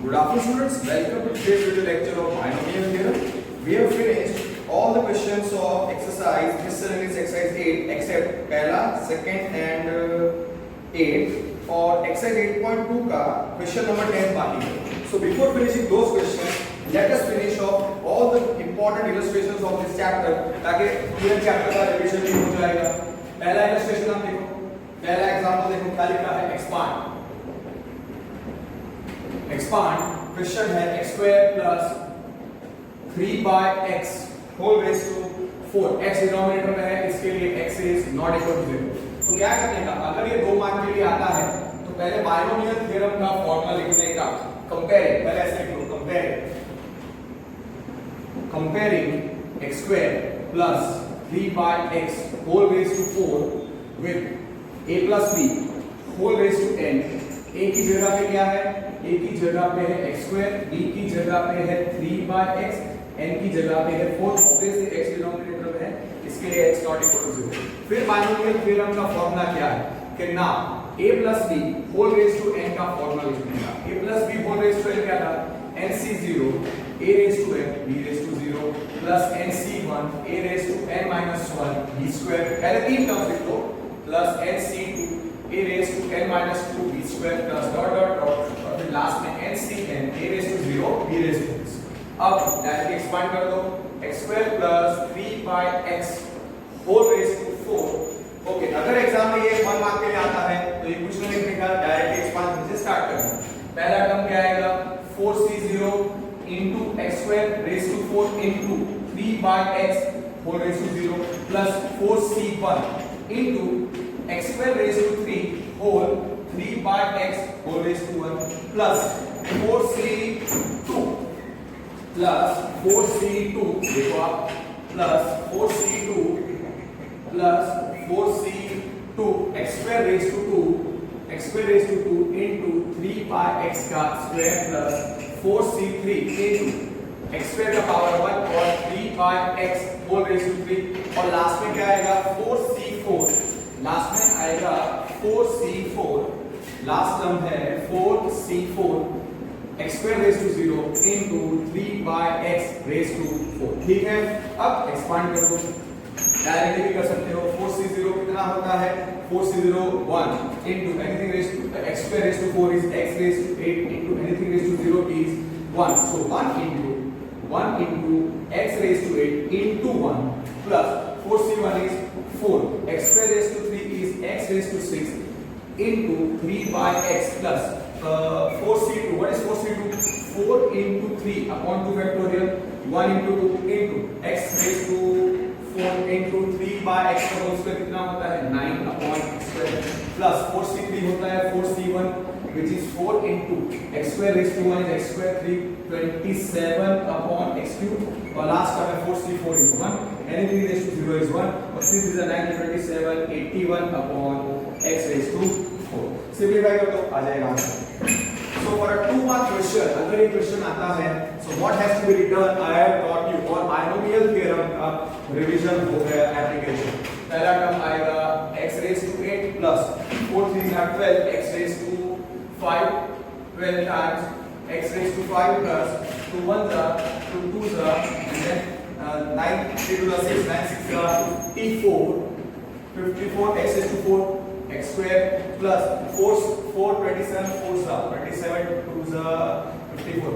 Good afternoon students, welcome to today's video lecture of binomial theorem. We have finished all the questions of exercise miscellaneous exercise 8 except पहला, second and 8 और exercise 8.2 का question number 10 बाकी है. So before finishing those questions, let us finish off all the important illustrations of this chapter ताकि पूरे chapter का revision भी हो जाएगा. पहला illustration आप देखो, पहला example देखो क्या लिखा है expand. Expand क्वेश्चन है x square plus 3 by x whole raised to 4. x denominator में है, इसके लिए x is not equal to 0. तो क्या करने का, अगर ये 2 मार्क के लिए आता है तो पहले बायनोमियल थ्योरम का फॉर्मूला लिखने का. कंपेयरिंग, पहले ऐसे लिख लो, comparing x square plus 3 by x whole raised to 4 with a plus b whole raised to n. a की जगह पे क्या है, a की जगह पे है x square, b की जगह पे है 3 by x, n की जगह पे है 4. ऑब्वियसली x डिनोमिनेटर में है, इसके लिए x नॉट इक्वल टू 0. फिर बायनोमियल थ्योरम का फॉर्मूला क्या है कि ना a plus b whole raise to n का फॉर्मूला लिखने का. a plus b whole raise to n क्या था, nc0 a raise to n b raise to 0 plus nc1 a raise to n minus 1 b square. पहले तीन term लिख लो, plus nc2 a raised to n minus 2 b square plus dot dot dot और फिर last में ncn a raised to 0 b raised to x. अब directly expand कर दो, x square plus 3 by x whole raised to 4. Okay, अगर exam में ये 1 mark के लिए आता है तो ये कुछ नहीं लिखने का, डायरेक्टली एक्सपांड से स्टार्ट करना. पहला टर्म क्या आएगा, 4c0 into x square raised to 4 into 3 by x whole raised to 0 plus 4c1 into x square raised to 3 whole 3 by x whole raised to 1 plus 4c2 plus 4c2 देखो आप plus 4c2 plus 4c2 x square raised to 2 x square raised to 2 into 3 by x का square plus 4c3 into x square का power 1 और 3 by x whole raised to 3 और last में क्या आएगा 4c4. Last में आएगा 4c4, लास्ट टर्म है 4c4 x square raised to 0 into 3 by x raised to 4. ठीक है, अब एक्सपांड कर दो, डायरेक्टली भी कर सकते हो. 4c0 कितना होता है, 4c0 1 into anything raised to x square raised to 4 is x raised to 8 into anything raised to 0 is 1. So 1 into x raised to 8 into 1 plus 4c1 is 4 x square raised to 3 is x raised to 6 into 3 by x plus 4c2. What is 4c2? 4 into 3 upon 2 factorial 1 into 2 into x raised to 4 into 3 by x का whole square कितना होता है 9 upon x square plus 4c3 होता है 4c1 which is 4 into x square raised to 1 is x square 3 27 upon x cube और last का है 4c4 is 1 anything raised to 0 is 1 और since is a 9 27 81 upon x raised to 4. Simplify कर दो, आ जाएगा answer. So for a 2 mark question, अगर ये question आता है so what has to be written, I have taught you और binomial theorem का रिवीजन हो गया एप्लीकेशन. पहला टर्म आएगा x raised to 8 plus 4 3 are 12 x raised to 5 12 times x raised to 5 plus 2 1s are 2 2s are and then 9 3 to the 6 9 6 are 54 x raised to 4 x square plus 4 27 4s are 27 2s are 54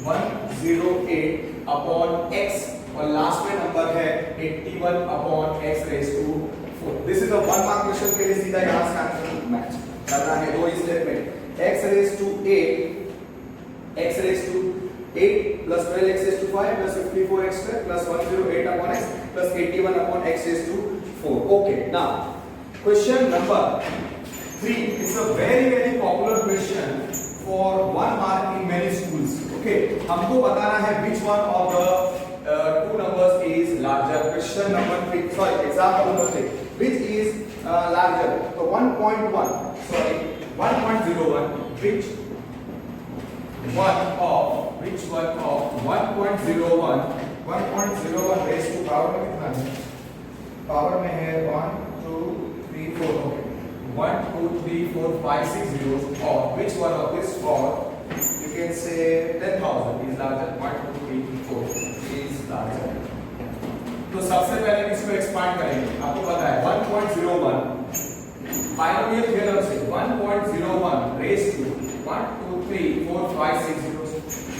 108 upon x और last में number है 81 upon x raised to 4. This is a 1 mark question के लिए सीधा यहां से answer match करना है. दो statement x raised to 8 plus 12x raised to 5 plus 54x square plus 108 upon x plus 81 upon x raised to 4. Okay, now question number 3 is a very popular question for 1 mark in many schools. Okay, हमको बताना है which one of the two numbers is larger. Question number 3, sorry, example number 3, which is larger. So 1.1, sorry 1.01, which one of 1.01 raised to power में कितना है, power में है 1 2 3 4. Okay, 1 2 3 4 5 6 zeros of which one of this for can say 10,000 is larger. 1 2 3 4 is larger. तो सबसे पहले इसको expand करेंगे. आपको पता है 1.01 बाइनोमियल थ्योरम से 1.01 रेज टू 1 2 3 4 5 6 0.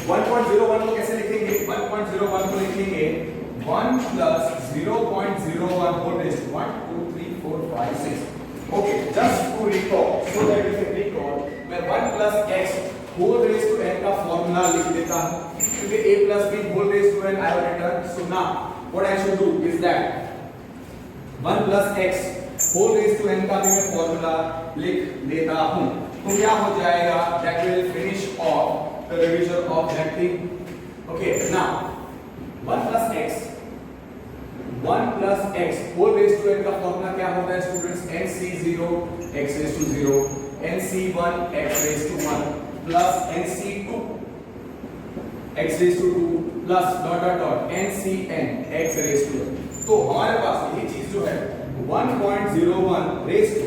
1.01 को कैसे लिखेंगे? 1.01 को लिखेंगे 1 plus 0.01 whole raised to 1 2 3 4 5 6. Okay, just to recall, so that you can recall, मैं 1 plus x whole raised to n का फॉर्मूला लिख देता हूँ, क्योंकि a plus b whole raised to n I have written. So now what I should do is that 1 plus x whole raised to n का भी मैं formula लिख देता हूँ. तो क्या हो जाएगा? That will finish off the revision of that thing. Okay, now 1 plus x whole raised to n का फॉर्मूला क्या होता है students? nc0 x raised to 0, nc1 x raised to 1 plus nc2 x raised to 2 plus dot dot dot ncn x raised to 1. तो हमारे पास ये चीज जो है 1.01 raised to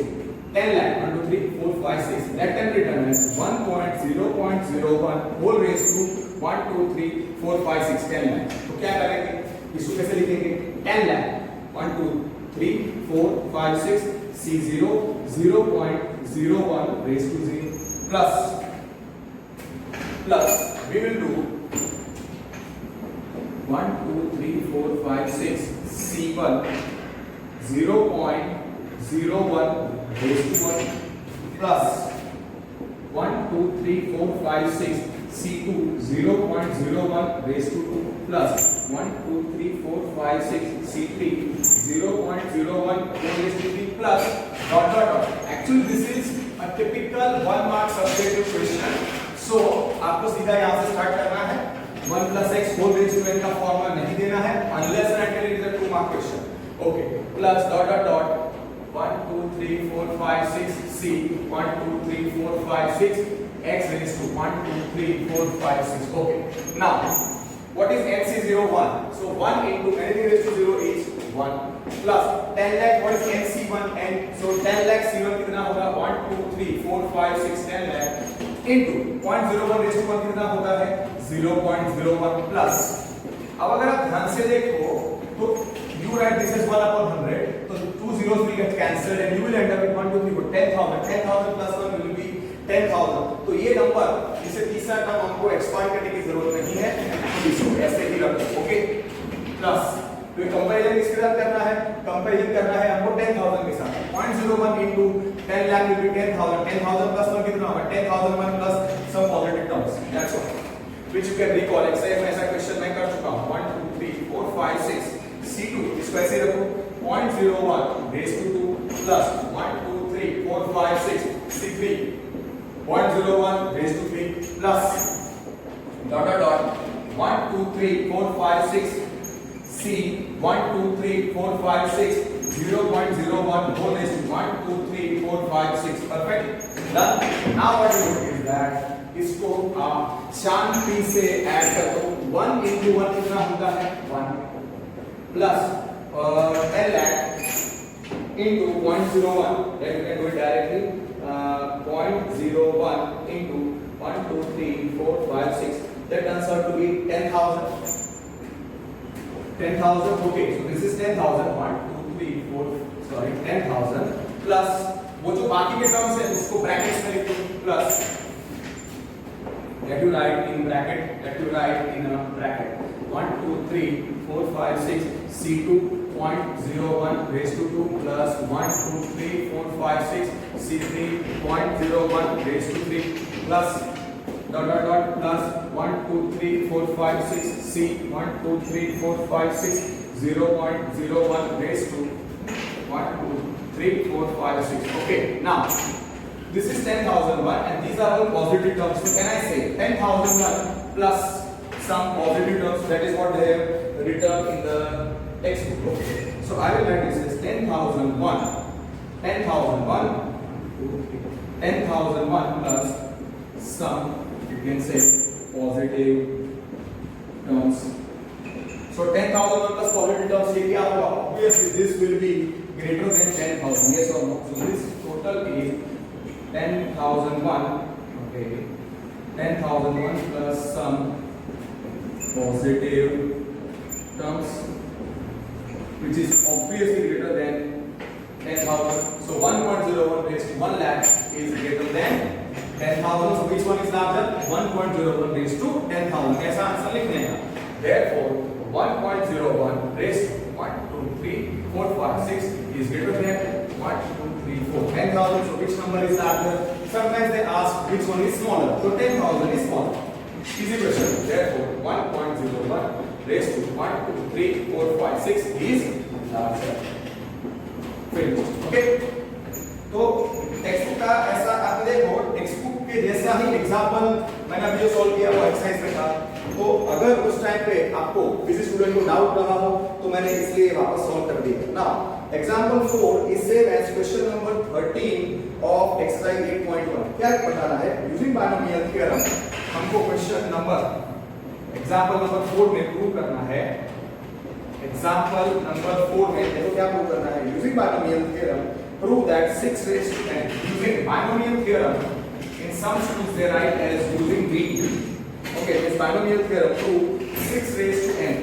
10 lakh 1 2 3 4 5 6 that can be written as 1.0.01 whole raised to 1 2 3 4 5 6 10 lakh. तो क्या करेंगे? इसको कैसे लिखेंगे? 10 lakh 1 2 3 4 5 6 C0 0.01 raised to 0 plus we will do 1 2 3 4 5 6 C1 0.01 raised to 1 plus 1 2 3 4 5 6 C2 0.01 raised to 2 plus 1 2 3 4 5 6 C3 0.01 raised to 3 plus dot dot dot. Actually this is a typical 1 mark subjective question. So आपको सीधा यहाँ से start करना है. 1 plus x whole raised to n का formula नहीं देना है unless and until it is a 2 mark question. Okay, plus dot dot dot 1 2 3 4 5 6 C 1 2 3 4 5 6 x raised to 1 2 3 4 5 6. Okay, now what is nc01? So 1 into anything raised to 0 is 1 plus 10 lakh. What is nc1 n? So 10 lakh c1 कितना होगा? 1 2 3 4 5 6 10 lakh into 0.01 raised to 1 कितना होता है? 0.01 plus. अब अगर आप ध्यान से देखो तो you write this as 1 upon 100, so 2 zeros will get cancelled and you will end up with 1 2 3 4 10,000 plus 1 will be 10,000. तो ये नंबर इसे तीसरा टर्म हमको एक्सपांड करने की जरूरत नहीं है, इसको ऐसे ही रखो. ओके, प्लस तो ये कंपैरिजन किसके साथ करना है? कंपैरिजन करना है हमको 10,000 के साथ. 0.01 into 10 lakh will be 10,000. 10,000 plus 1 कितना होगा? 10,001 plus some positive terms. That's all. Which you can recall. Exercise में ऐसा क्वेश्चन मैं कर चुका हूँ. 1 2 3 4 5 6 C2 इसको ऐसे रखो 0.01 raised to 2 plus 1 2 3 4 5 6 C3 0.01 raised to 3 plus dot dot dot 1 2 3 4 5 6 C 1 2 3 4 5 6 0.01 whole raised to 1 2 3 4 5 6. Perfect, done. Now what you do is that इसको आप शांति से ऐड कर दो. 1 into 1 कितना होता है? 1 plus 10 lakh into 0.01, that you can do it directly. 0.01 into 1 2 3 4 5 6, that turns out to be 10,000. 10,000. Okay, so this is 10,000. 1 2 3 4 sorry 10,000 plus वो जो बाकी के टर्म्स है उसको ब्रैकेट्स में लिखो. Plus that you write in bracket 1 2 3 4 5 6 C2 0.01 raised to 2 plus 1 2 3 4 5 6 C3 0.01 raised to 3 plus dot dot dot plus 1 2 3 4 5 6 C 1 2 3 4 5 6 0.01 raised to 1 2 3 4 5 6. Okay, now this is 10,001 and these are all positive terms. So can I say 10,001 plus some positive terms? That is what they have written in the textbook. Okay. So I will write this as 10,001 plus some, you can say, positive terms. So 10,001 plus positive terms, ये क्या होगा? Obviously this will be greater than 10,000. Yes or no? So this total is 10,001. Okay. 10,001 plus some positive terms which is obviously greater than 10,000. So 1.01 raised to 1 lakh is greater than 10,000. So which one is larger? 1.01 raised to 10,000. ऐसा answer लिखने का. Therefore 1.01 raised to 1, 2, 3, 4, 5, 6 is greater than 1, 2, 3, 4. 10,000. So which number is larger? Sometimes they ask which one is smaller. So 10,000 is smaller. Easy question. Therefore 1.01 raised to 1, 2, 3, 4, 5, 6 is larger. Okay तो text book का ऐसा आप देखो, text book के जैसा ही example मैंने अभी जो सॉल्व किया वो एक्सरसाइज में था. तो अगर उस टाइम पे आपको किसी स्टूडेंट को डाउट रहा हो तो मैंने इसलिए वापस सॉल्व कर दिया. Now example 4 is same as question number 13 of exercise 8.1. क्या बताना है? यूजिंग बायनोमियल थ्योरम हमको क्वेश्चन नंबर एग्जांपल नंबर 4 में प्रूव करना है. एग्जांपल नंबर 4 में देखो क्या प्रूव करना है. Using binomial theorem prove that 6 raised to n. Using binomial theorem, in some schools they write as using B. Okay, this binomial theorem prove 6 raised to n.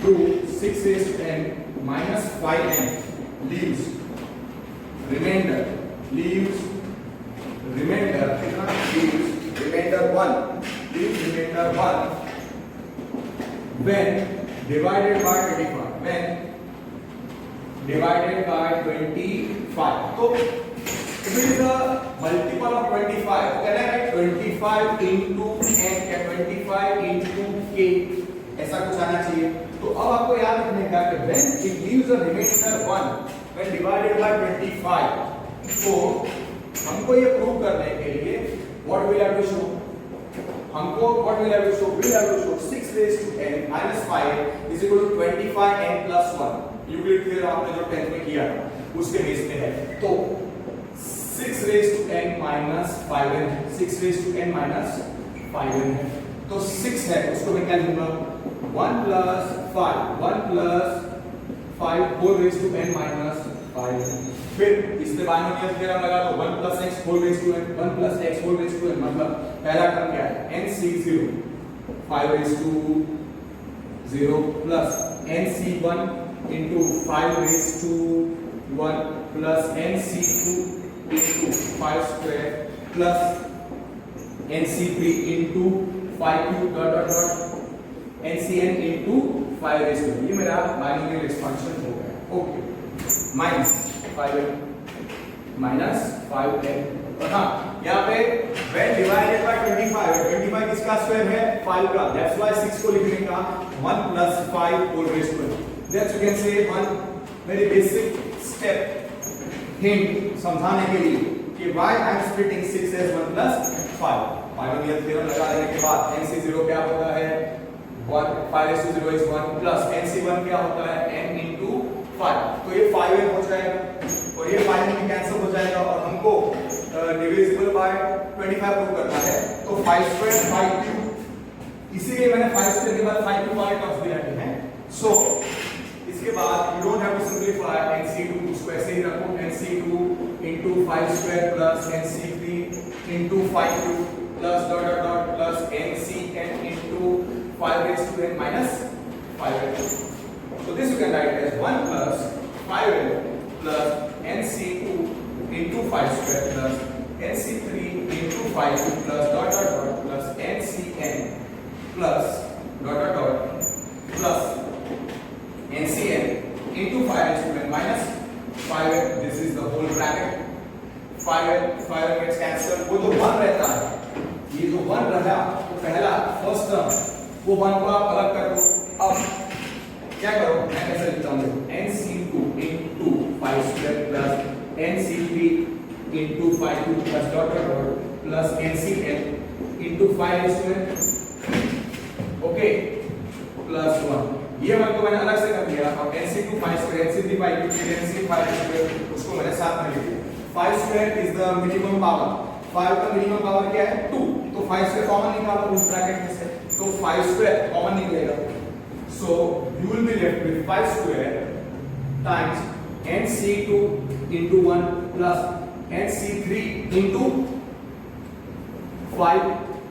Prove 6 raised to n minus 5n leaves remainder. Leaves remainder 1. Leaves remainder 1 when divided by 25. When divided by 25. So if it is a multiple of 25, can I write 25 into n या 25 into k? ऐसा कुछ आना चाहिए. तो अब आपको याद रखने का कि when it leaves a remainder 1 when divided by 25, तो हमको ये प्रूव करने के लिए what will have to show? हमको what will have to show? Will have to show 6 raised to n minus 5 is equal to 25n plus 1. Euclid theorem आपने जो 10th में किया था उसके बेस पे है. तो 6 raised to n minus 5n 6 raised to n minus 5n है. तो 6 है उसको मैं क्या लूंगा 1 plus 5 whole raised to n minus 5. फिर इसमें बायनोमियल थ्योरम लगा दो 1 plus x whole raised to n 1 plus x whole raised to n मतलब पहला टर्म क्या है nc0 5 raised to 0 plus nc1 into 5 raised to 1 plus nc2 into 5 square plus nc3 into 5 cube dot dot dot ncn into 5 raised to. ये मेरा binomial expansion हो गया. Okay minus 5n minus 5n. और हाँ यहाँ पे when divided by 25 किसका square है 5 का. That's why 6 को लिखने का 1 plus 5 whole raised to n. That you can say one very basic step hint समझाने के लिए कि why I am splitting 6 as 1 plus 5. Binomial theorem लगा देने के बाद nc0 क्या होता है 1 5 raised to 0 is 1 plus nc1 क्या होता है n into 5. तो ये 5n हो जाएगा और ये 5n कैंसिल हो जाएगा और हमको डिविजिबल बाय 25 प्रूव करना है. तो 5 स्क्वायर 5 क्यूब, इसीलिए मैंने 5 स्क्वायर के बाद 5 क्यूब वाले टर्म्स भी रखे हैं. सो इसके बाद you don't have to simplify nc2 उसको ऐसे ही रखो nc2 into 5 square plus nc3 into 5 cube plus dot dot dot plus ncn into 5 raised to n minus 5n. So this you can write as 1 plus 5n plus nc2 into 5 square plus nc3 into 5 cube plus dot dot dot plus ncn plus dot dot dot plus ncn into 5 raised to n minus 5n. This is the whole bracket. 5n gets cancelled. वो जो 1 रहता है, ये जो 1 रहा तो पहला first term वो 1 को आप अलग कर दो. अब क्या करो मैं कैसे लिखता हूँ nc2 into 5 square plus nc3 into 5 cube plus dot dot dot plus ncn into 5 raised to n. Okay plus 1. ये वन को मैंने अलग से कर दिया और nc2 5 square nc3 5 cube nc5 square उसको मैंने साथ में लिख दिया. 5 square is the minimum power. 5 का मिनिमम पावर क्या है 2. तो 5 square कॉमन निकालो उस ब्रैकेट में से तो 5 square कॉमन निकलेगा. So you will be left with 5 square times nc2 into 1 plus nc3 into 5 5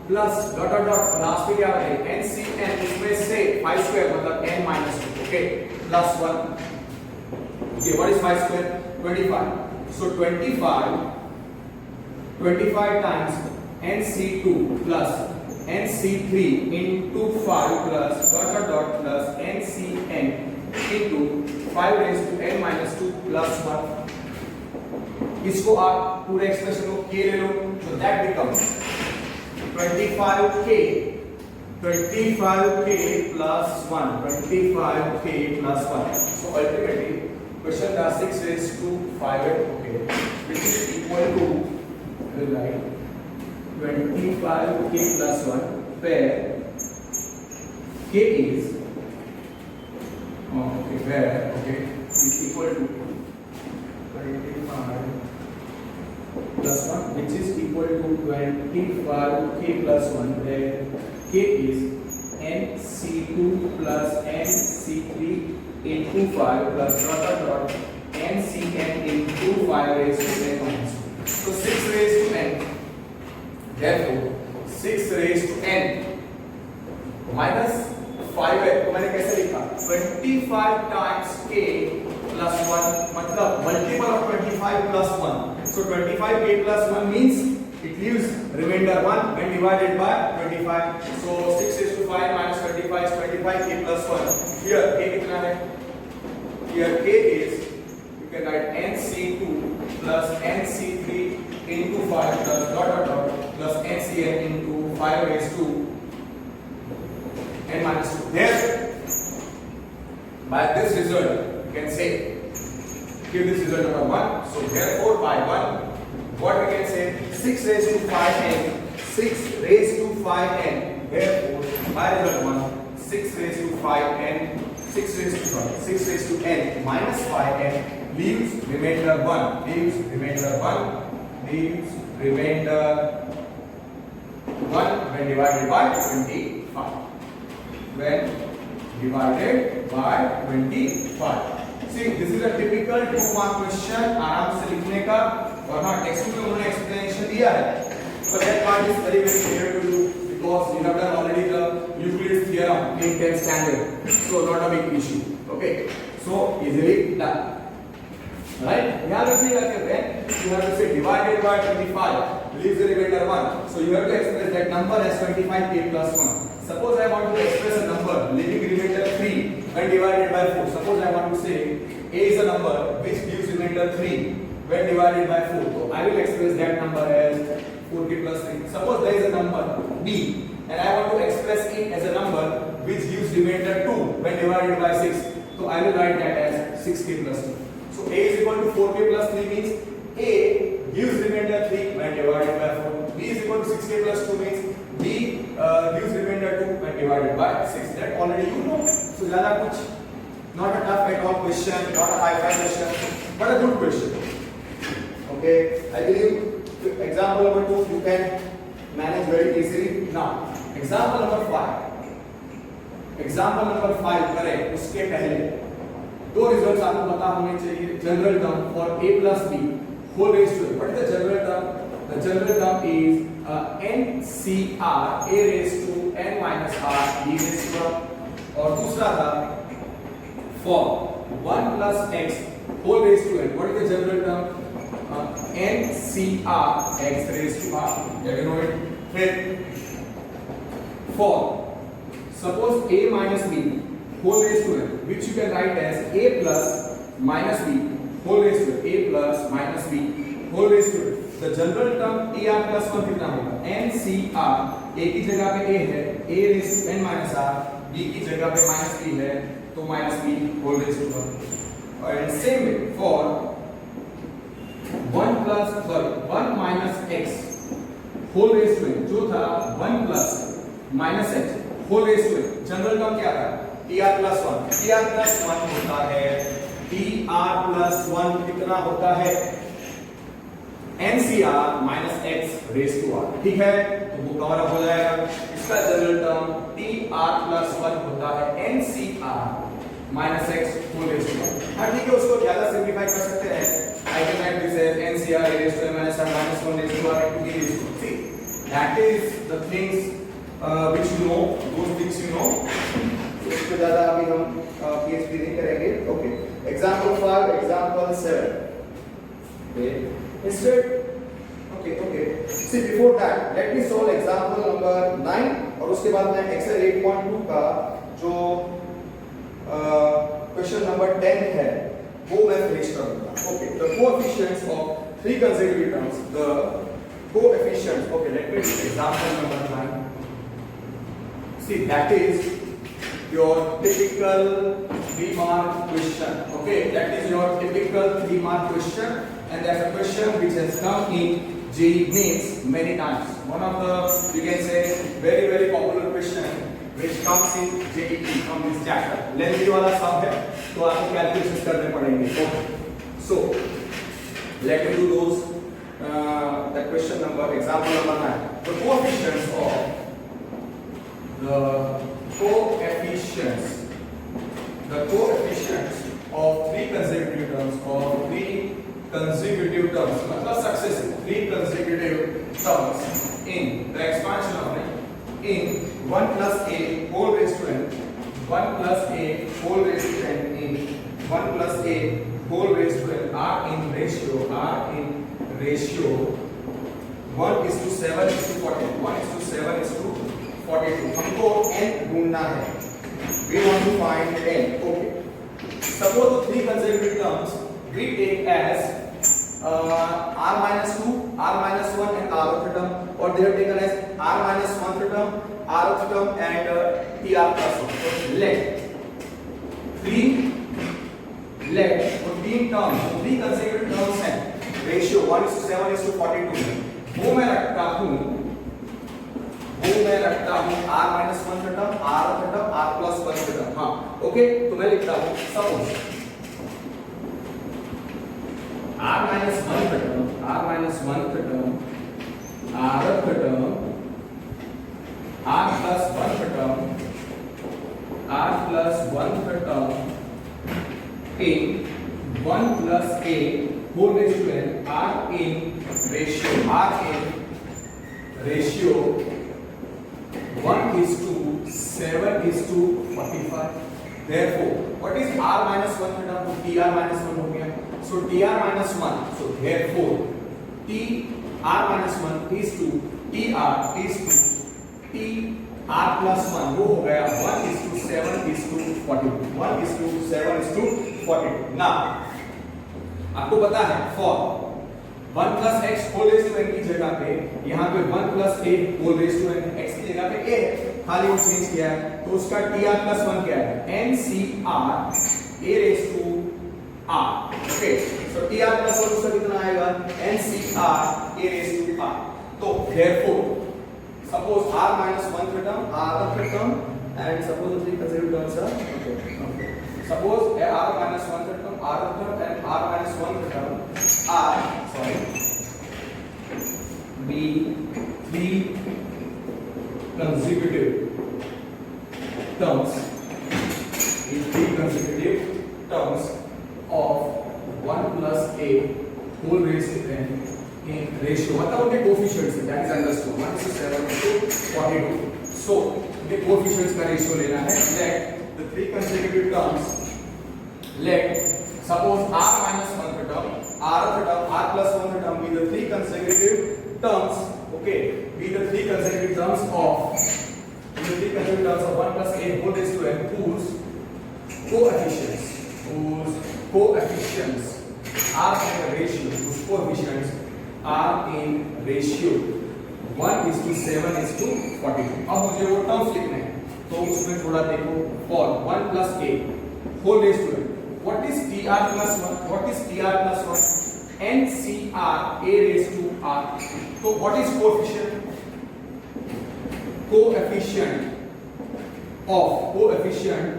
plus dot dot dot last पे क्या बनेगा n c n, इसमें से 5 स्क्वायर मतलब n minus 2, okay, plus 1, okay, what is 5 square 25, so 25 times nc2 plus nc3 into 5 plus dot dot dot plus ncn into 5 raised to n minus 2 plus 1. इसको आप पूरे expression को k ले लो, so that becomes 25k plus 1, 25k plus 1. So ultimately question का 6 raised to 5 है, okay, which is equal to, like 25k plus 1, where k is is equal to 25 plus 1, which is equal to 25k plus 1, where k is nc2 plus nc3 into 5 plus dot dot dot ncn into 5 raised to n minus 2. So 6 raised to n. Therefore 6 raised to n minus 5 है, तो मैंने कैसे लिखा 25 times k plus 1 मतलब multiple of 25 plus 1. So 25k plus 1 means it leaves remainder 1 when divided by 25. So 6 raised to 5 minus 25 is 25k plus 1. Here k कितना है? Here k is, you can write nc2 plus nc3 into 5 plus dot dot dot plus ncn into 5 raised to n minus 2. Therefore, by this result, you can say, give this result number 1. So therefore, by 1, what we can say? 6 raised to 5n. 6 raised to 5n. Therefore, by result 1, 6 raised to 5n. 6 raised to n minus 5n leaves remainder 1. Leaves remainder 1 when divided by 25. When divided by 25. See, this is a typical 2-mark question. आराम से लिखने का, और हाँ text book में उन्होंने explanation दिया है, but that part is very very clear to you because you have done already the Euclid's theorem in 10th standard, so not a big issue. Okay, so easily done. Right? याद रखिएगा कि when you have to say divided by 25 leaves the remainder 1, so you have to express that number as 25k plus 1. Suppose I want to express a number leaving remainder 3 when divided by 4. Suppose I want to say a is a number which gives remainder 3 when divided by 4. So I will express that number as 4k plus 3. Suppose there is a number b and I want to express it as a number which gives remainder 2 when divided by 6. So I will write that as 6k plus 2. So a is equal to 4k plus 3 means a gives remainder 3 when divided by 4. B is equal to 6k plus 2 means b gives remainder 2 when divided by 6. That already you know. So ज़्यादा कुछ not a tough at all question, not a high-five question, but a good question. Okay, I believe example number 2 you can manage very easily. Now example number 5. Example number 5 करें उसके पहले दो results आपको पता होने चाहिए. General term for a plus b whole raised to n. What is the general term? The general term is ncr a raised to n minus r b raised to r. और दूसरा था for 1 plus x whole raised to n. What is the general term? ncr x raised to r. You know it. फिर for suppose a minus b whole raised to n, which you can write as a plus minus b whole raised to n. A plus minus b whole raised to n. The general term ar plus 1 कितना होगा? ncr. a की जगह पे a है, a raised to n minus r. b की जगह पे minus b है, तो minus b whole raised to 1. और same way for 1 minus x whole raised to n, जो था 1 plus minus x whole raised to n. General term क्या था? tr plus 1. tr plus 1 होता है, tr plus 1 कितना होता है? ncr minus x raised to r. ठीक है, तो वो कवर अप हो जाएगा. इसका जनरल टर्म tr plus 1 होता है ncr minus x whole raised to r. हाँ ठीक है, उसको ज्यादा सिंपलीफाई कर सकते हैं. I can write this as ncr raised to n minus r minus 1 raised to r into b raised to. See, that is the things which you know, those things you know. इससे ज़्यादा अभी हम PhD नहीं करेंगे. Okay. Example 5, example 7. Okay. Instead, okay. See, before that, let me solve example number 9 और उसके बाद मैं एक्सरसाइज 8.2 का जो क्वेश्चन नंबर 10 है वो मैं फिनिश करूंगा. Okay. The coefficients of three consecutive terms. The coefficients. Okay. Let me take example number 9. See, that is your typical 3-mark question. Okay, that is your typical 3-mark question, and that's a question which has come in JEE Mains many times. One of the, you can say, very popular question which comes in JEE from this chapter. Lengthy वाला सब है, तो आपको calculations करने पड़ेंगे. Okay, so let me do those. That question number, example number 9. The coefficients of three consecutive terms, मतलब successive 3 consecutive terms in the expansion of it in 1 plus a whole raised to n, 1 plus a whole raised to n in 1 plus a whole raised to n are in ratio 1 is to 7 is to 42. 1 is to 7 is to 42. हमको n ढूंढना है. We want to find n. Okay. Suppose the three consecutive terms we take as r minus 2, r minus 1 and r of the term, or they are taken as r minus 1th term, r of the term and tr plus 1. So let 3 terms, 3 consecutive terms हैं. Ratio 1 is to 7 is to 42. वो मैं रखता हूँ r minus 1th term, r of the term, r plus 1th term. हाँ, okay. तो मैं लिखता हूँ suppose r minus 1th term, r minus 1th term, r of the term, r plus 1th term, r plus 1th term in 1 plus a whole raised to n, r in ratio 1 is to 7 is to 45. Therefore, what is r minus 1 theta? तो tr minus 1 हो गया. So tr minus 1. So therefore, tr minus 1 is to tr is to tr plus 1. वो हो गया 1 is to 7 is to 42. 1 is to 7 is to 42. Now, आपको पता है for 1 plus x whole raised to n की जगह पे यहाँ पे 1 plus a whole raised to n, x की जगह पे a है, खाली वो चेंज किया है. तो उसका tr plus 1 क्या है? ncr a raised to r. Okay, so tr plus 1 उसका कितना आएगा? ncr a raised to r. तो therefore suppose r minus 1 term, r of the term, and suppose the three consecutive terms are okay. Suppose r minus 1 term, r of the term, and r minus 1 term are be 3 consecutive terms of 1 plus a whole raised to n in ratio. मतलब उनके coefficients है, that is understood. 1 is to 7 to 42. So उनके coefficients का ratio लेना है. Let the three consecutive terms, let suppose r minus 1 term, r of the term, r plus 1 term be the three consecutive terms. Okay, be the three consecutive terms of 1 plus a whole raised to n whose coefficients are in the ratio, whose coefficients are in ratio 1 is to 7 is to 42. अब मुझे वो terms लिखने हैं, तो उसमें थोड़ा देखो. For 1 plus a whole raised to n, what is tr plus 1? What is tr plus 1? ncr a raised to r. So what is coefficient? Coefficient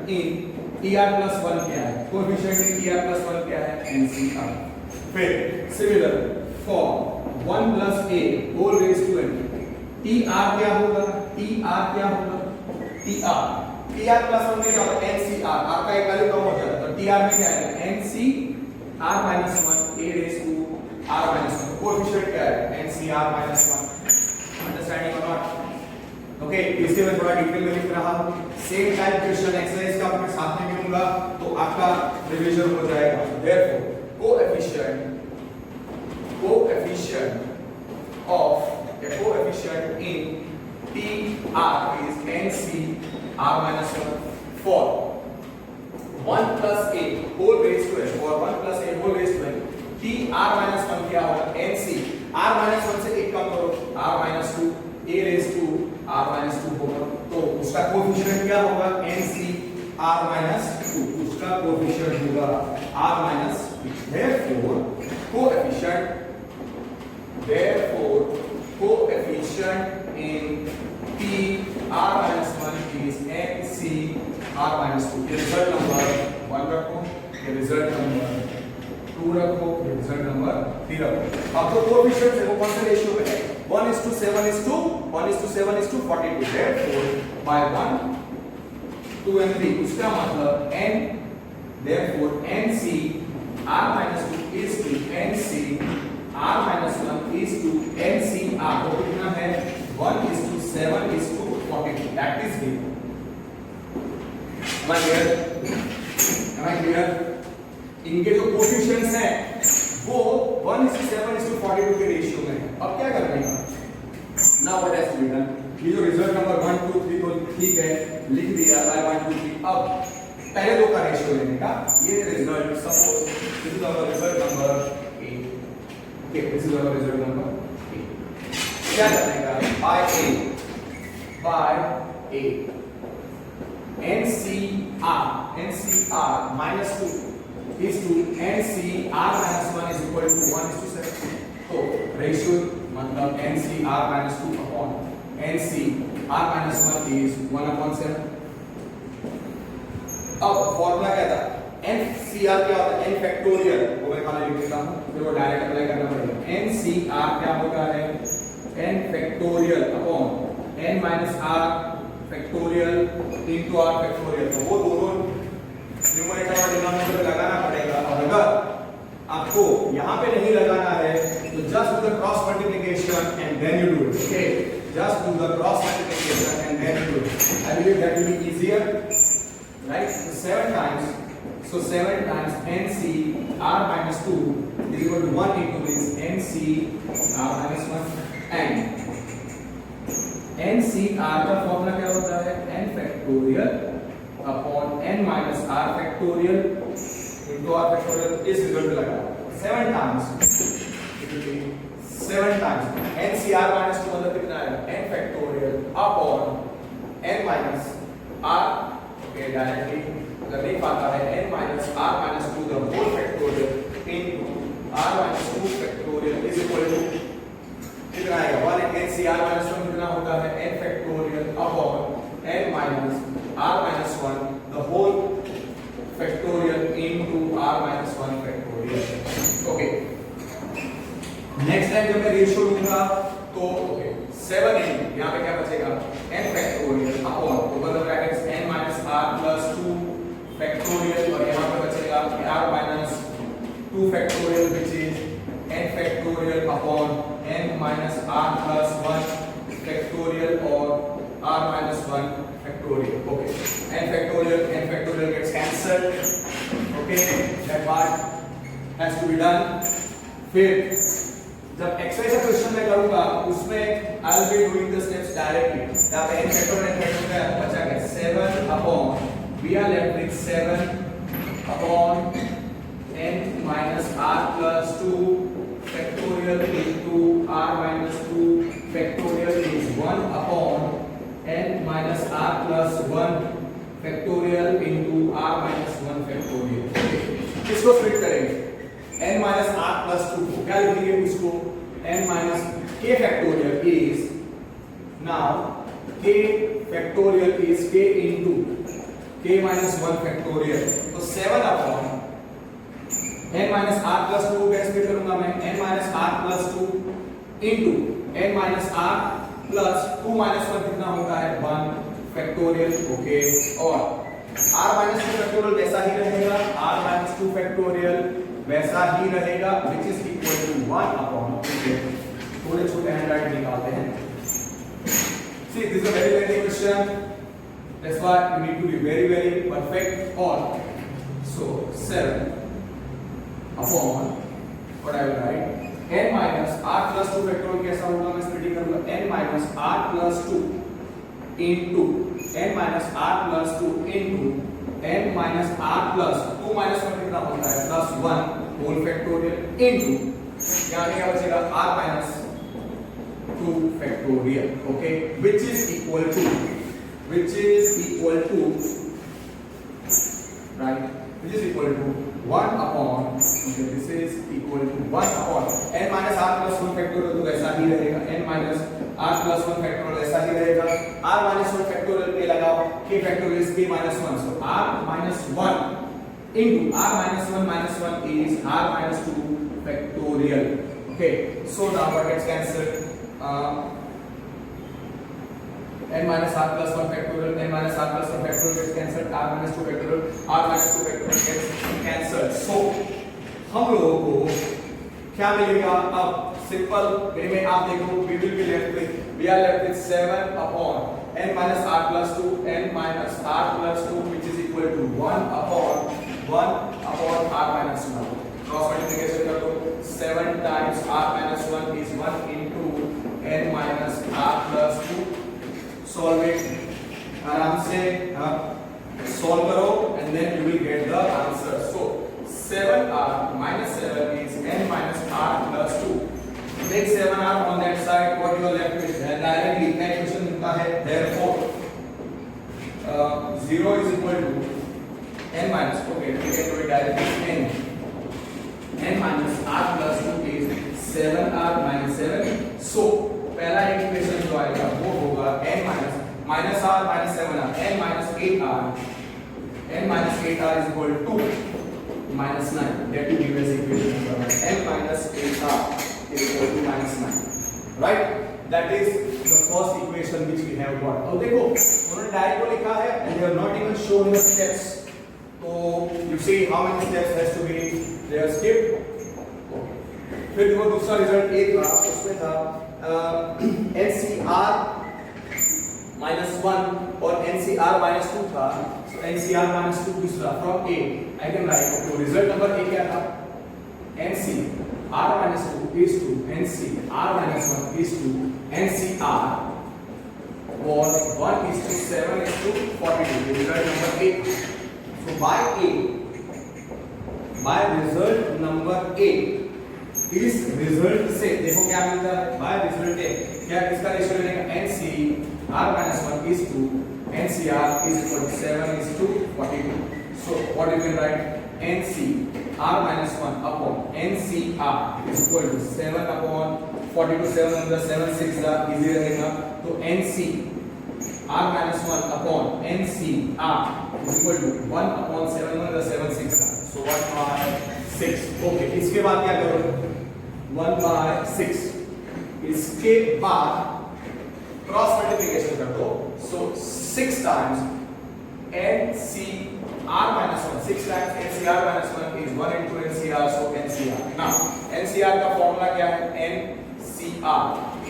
in tr plus 1 क्या है? Coefficient in tr plus 1 क्या है? ncr. फिर similar for 1 plus a whole raised to n, tr क्या होगा? tr plus 1 में क्या होगा? ncr. r का एक वैल्यू कम हो जाता है, तो tr में क्या आएगा? ncr minus 1 a raised to r minus 1. Coefficient क्या है? ncr minus 1. अंडरस्टैंडिंग ओके, इससे मैं थोड़ा डिटेल में लिख रहा हूं। सेम टाइप क्वेश्चन एक्सरसाइज का मैं साथ में भी लूंगा तो आपका रिवीजन हो जाएगा। Therefore coefficient in TR is NC R minus 1 for 1 plus A whole raised to n, for 1 plus A whole raised to n, TR minus 1 क्या होगा? NC R minus 1 से 1 कम करो, R minus 2 A raised to R minus 2 होगा, तो उसका coefficient क्या होगा? NC R minus 2, उसका कोएफिशिएंट होगा R minus 2। therefore coefficient in T R minus 1 is NC R minus 2। ये रिजल्ट नंबर 1 रखो, ये रिजल्ट नंबर 2 रखो, ये रिजल्ट नंबर 3 रखो। अब तो कोएफिशिएंट देखो कौन सा रेशियो में है? 1:7:42। therefore by 1, 2 and 3, उसका मतलब n, therefore NC R minus 2 is to NC R minus 1 is to NCR, वो कितना है? 1:7:42, that is it। Am I clear? इनके जो कोएफिशिएंट्स हैं वो 1:7:42 के रेशियो में है। अब क्या करना है? Now what has to be done? ये जो रिजल्ट नंबर 1 2 3 तो ठीक है, लिख दिया बाय 1 2 3। अब पहले दो का रेशियो लेने का, ये result suppose this is our result number 8। Okay, this is our result number 8। क्या करने का? By 8 NCR minus 2 is to NCR minus 1 is equal to 1:7। तो रेशियो मतलब NCR minus 2 upon NCR minus 1 is 1/7। अब formula क्या था? NCR क्या होता है? n फैक्टोरियल, वो मैं खाली लिख देता हूं, फिर वो डायरेक्ट अप्लाई करना पड़ेगा। NCR क्या होता है? n factorial upon n minus r factorial into r factorial. तो वो दोनों न्यूमरेटर और डिनोमिनेटर लगाना पड़ेगा, और अगर आपको यहां पे नहीं लगाना है तो just do the cross multiplication and then you do it. Okay, just do the cross multiplication and then you do it. I believe that will be easier, right? So 7 times NC R minus 2 is equal to 1 into this NC R minus 1, and NCR का formula क्या होता है? n factorial upon n minus r factorial into r factorial. इस result लगा 7 times NCR minus 2 मतलब कितना है? n factorial upon n minus r। Okay, directly अगर नहीं पाता है n minus r minus 2 the whole factorial into r minus 2 factorial is equal to कितना आएगा? 1 NCR माइनस 1 कितना होता है? n factorial upon n minus r minus 1 the whole factorial into r minus 1 factorial. Okay, next time जब मैं ratio लूंगा तो okay 7 n, यहां पे क्या बचेगा? n factorial upon open the brackets n minus r plus 2 factorial, और यहां पे बचेगा r minus 2 factorial which is n factorial upon n minus r plus 1 factorial or r minus 1 factorial। okay, n factorial gets cancelled। okay, that part has to be done। फिर जब exercise का question मैं करूंगा उसमें I will be doing the steps directly. यहां पे n factorial बचा गया 7 upon, we are left with 7 upon n minus r plus 2 factorial into r minus 2 factorial is 1 upon n minus r plus 1 factorial into r minus 1 factorial। इसको split करेंगे, n minus r plus 2 को क्या लिखेंगे? उसको n minus k factorial is, now k factorial is k into k minus 1 factorial। तो 7 upon n minus r plus 2 कैसे split करूंगा मैं? n minus r plus 2 into n minus r plus 2 minus 1 कितना होता है? 1 फैक्टोरियल। ओके, और r minus 2 factorial वैसा ही रहेगा, r minus 2 फैक्टोरियल वैसा ही रहेगा which is equal to 1 upon। थोड़े छोटे हैंड राइट निकालते हैं। See, this is a very lengthy question. That's why you need to be very, very perfect on. So 7 upon what I will write n minus r plus 2 factorial कैसा होगा मैं splitting करूंगा n minus r plus 2 into n minus r plus 2 into n minus r plus 2 minus 1 कितना होता है plus 1 whole factorial into यहाँ पे क्या बचेगा r minus 2 factorial, okay, which is equal to right, which is equal to 1 upon, okay, this is equal to 1 upon n minus r plus 1 factorial तो ऐसा ही रहेगा, n minus r plus 1 factorial ऐसा ही रहेगा, r minus 1 factorial पे लगाओ, k factorial is k minus 1, so r minus 1 into r minus 1 is r minus 2 factorial, okay, so now what gets cancelled, n minus r plus 1 factorial, n minus r plus 1 factorial gets cancelled, r minus 2 factorial, r minus 2 factorial gets cancelled. So हम लोगों को क्या मिलेगा? अब simple way में आप देखो, we will be left with 7 upon n minus r plus 2, n minus r plus 2, which is equal to 1 upon r minus 1. Cross multiplication कर दो, 7 times r minus 1 is 1 into n minus r plus 2. Solve it आराम से, solve करो and then you will get the answer. So 7r minus 7 is n minus r plus 2. Take 7r on that side. What you are left with directly equation मिलता है. Therefore 0 is equal to n minus, okay, we can do it directly, n minus r plus 2 is 7r minus 7. So पहला equation जो आएगा वो होगा n minus r minus 7r, n minus 8r is equal to minus 9. That will give us equation number 1. n minus 8r is equal to minus 9. Right? That is the first equation which we have got. अब देखो उन्होंने direct को लिखा है and they have not even shown the steps. So you see how many steps has to be they have skipped. फिर देखो दूसरा result एक था, उसमें था NCR minus 1 और NCR minus 2 था. So NCR minus 2 दूसरा from A I can write. तो रिजल्ट नंबर A क्या था? NCR minus 2 is to NCR minus 1 is to NCR was 1 is to 7 is to 42. Result number A. So by result number A इस result से देखो क्या मिलता है, bye result ए क्या इसका रेशियो लेगा NCR minus 1 is to NCR is equal to 7 is to 42. So what you can write, NCR minus 1 upon NCR is equal to 7 upon 42. 7 under 7 6 easy रहेगा, तो NCR minus 1 upon NCR is equal to 1 upon 7 under 7 6. So 1 by 6. Okay, इसके बाद क्या करो, 1 by 6. इसके बाद cross multiplication कर दो. So 6 times NCR minus 1. 6 times NCR minus 1 is 1 into NCR. So NCR. Now NCR का फॉर्मूला क्या है? NCR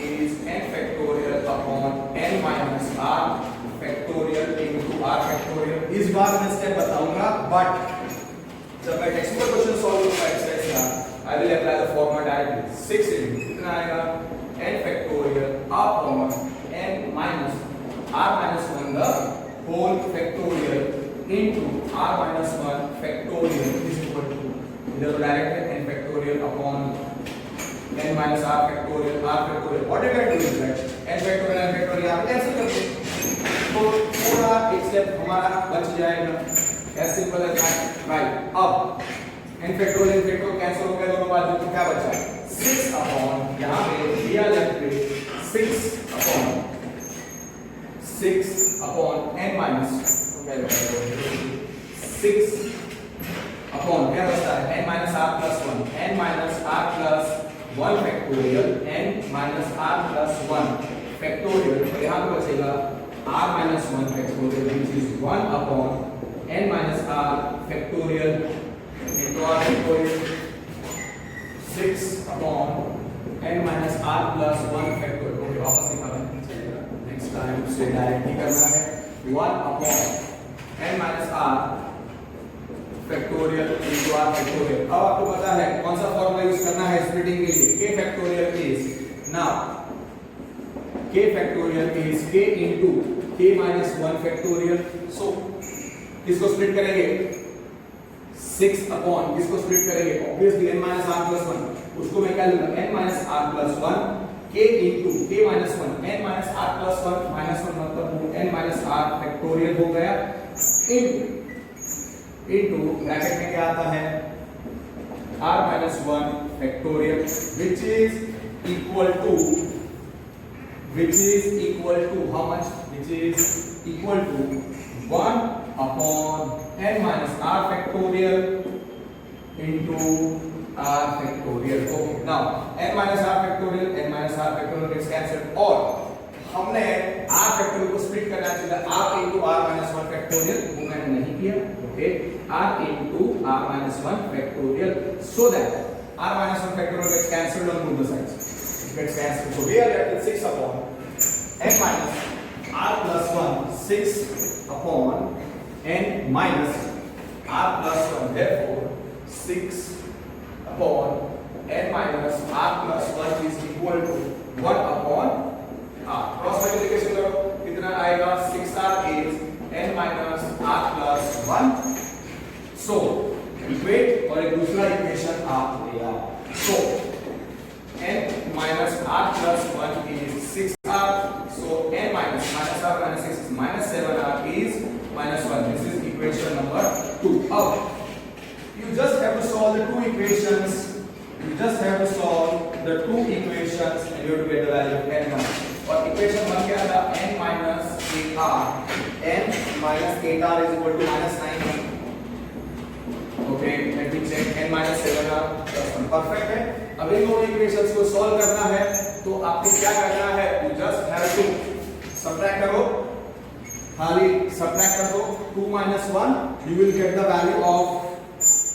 is n factorial upon n minus r factorial into r factorial. इस बार मैं स्टेप बताऊंगा, बट जब मैं टेक्स्ट बुक क्वेश्चन सॉल्व करूंगा exercise का, I will apply the formula directly. 6 into कितना आएगा? n factorial upon n minus r minus 1 the whole factorial into r minus 1 factorial is equal to, इधर direct है, n factorial upon n minus r factorial. What you can do is that n factorial आप cancel कर दो, तो पूरा एक step हमारा बच जाएगा. As simple as that, right? अब n factorial कैंसिल हो गया दोनों बार, तो क्या बचा? 6 upon, यहाँ पे we are left with 6 upon n minus 6 upon क्या बचता है? n minus r plus 1, n minus r plus 1 factorial, n minus r plus 1 factorial. तो यहाँ पे बचेगा r minus 1 factorial, which is 1 upon n minus r factorial into r factorial. 6 upon n minus r plus 1 factorial. Okay, वापस लिखा है, चलेगा. Next time से directly करना है 1 upon n minus r factorial into r factorial. अब आपको पता है कौन सा फॉर्मूला यूज करना है स्प्लिटिंग के लिए, k factorial is now k factorial is k into k minus 1 factorial. So किसको स्प्लिट करेंगे 6 अपॉन किसको स्प्लिट करेंगे obviously n minus R plus 1, उसको मैं क्या लूंगा n minus R plus 1 k into k minus 1 n minus R plus 1 minus 1 मतलब n minus r factorial हो गया इनटू ब्रैकेट में क्या आता है r minus 1 factorial which is equal to how much, which is equal to 1 upon n minus r factorial into r factorial. Okay, now n minus r factorial gets cancelled और हमने r factorial को split करना चाहिए r into r minus 1 factorial, वो मैंने नहीं किया। Okay, r into r minus 1 factorial so that r minus 1 factorial gets cancelled on both the sides. It gets cancelled. So we are left with 6 upon n minus r plus 1, 6 upon n minus r plus 1, therefore 6 upon n minus r plus 1 is equal to 1 upon r. Cross multiplication करो कितना आएगा 6r is n minus r plus 1. So equate और एक दूसरा equation आप ले आओ। So n minus r plus 1 is 6r. So n minus r minus 6 is minus 7r is minus 1. This is equation number 2. Now you just have to solve the two equations. You just have to solve the two equations and you have to get the value of n1. और equation 1 क्या था n minus 8r. n minus 8r is equal to minus 9. Okay, let me check. n minus 7r plus 1 perfect है। अब इन दोनों equations को solve करना है तो आपको क्या करना है, you just have to subtract करो, खाली subtract कर दो 2 minus 1, you will get the value of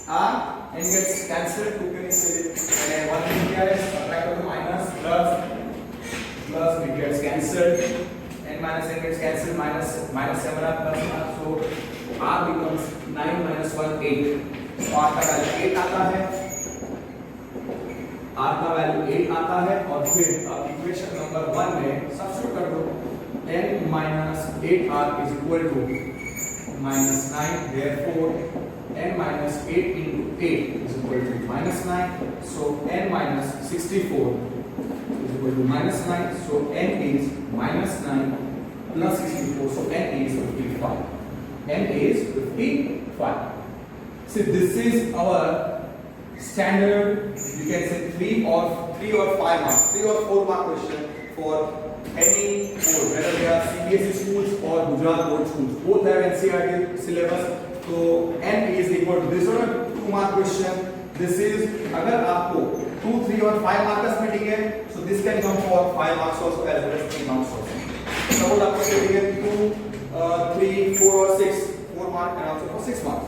r and gets cancelled 2 के नीचे and 1 में क्या है subtract कर दो minus plus it gets cancelled n minus n gets cancelled minus 7r plus r, so r becomes 9 minus 1 8. तो r का value 8 आता है, r का वैल्यू 8 आता है और फिर अब इक्वेशन नंबर 1 में सब्स्टिट्यूट कर दो n minus 8r is equal to minus 9, therefore n minus 8 into 8 is equal to minus 9, so n minus 64 is equal to minus 9, so n is minus 9 plus 64, so n is 55. n is 55. See, this is our standard, you can say 3 or 5 marks, 3 or 4 mark question for any board, whether they are CBSE schools or Gujarat board schools, both have NCERT syllabus. So n is equal to this one 2 mark question. This is अगर आपको 2, 3 और 5 mark का splitting है, so this can come for 5 marks also as well as 3 marks also. Suppose आपको splitting है 2, 3, 4 और 6, 4 mark and also for 6 marks.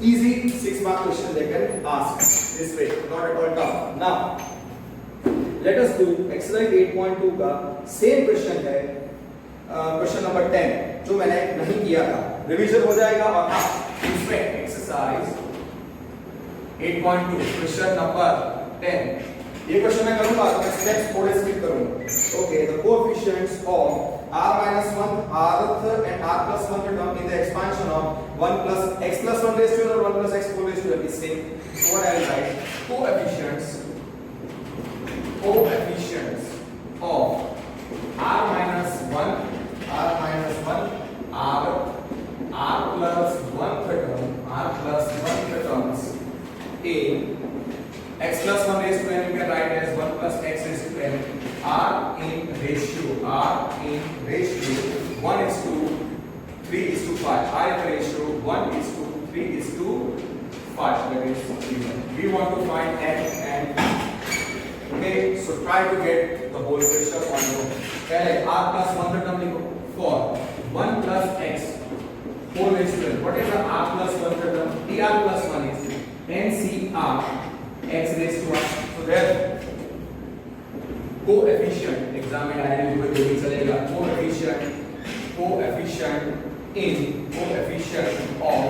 Easy 6 mark question they can ask this way, not at all tough. Now let us do exercise 8.2 का same question है, question number 10 जो मैंने नहीं किया था, रिवीजन हो जाएगा और इसमें एक्सरसाइज 8.2 क्वेश्चन नंबर 10 ये क्वेश्चन मैं करूंगा तो मैं स्टेप्स थोड़े स्किप करूंगा। Okay, the coefficients of r minus 1 rth and r plus 1 term in the expansion of 1 plus x plus 1 raised to n or 1 plus x whole raised to n is same. So what I will write, coefficients of r minus 1 r plus 1 terms a x plus 1 raised to n you can write as 1 plus x raised to n r in ratio 1 is to 3 is to 5, r in the ratio 1 is to 3 is to 5, that is given. We want to find n and okay, so try to get the whole ratio on your पहले r plus 1 का term लिखो for 1 plus x whole raised to n. What is the r plus 1 का term? dr plus 1 is ncr x raised to 1. So there coefficient exam में direct लिखो तो भी चलेगा। Coefficient of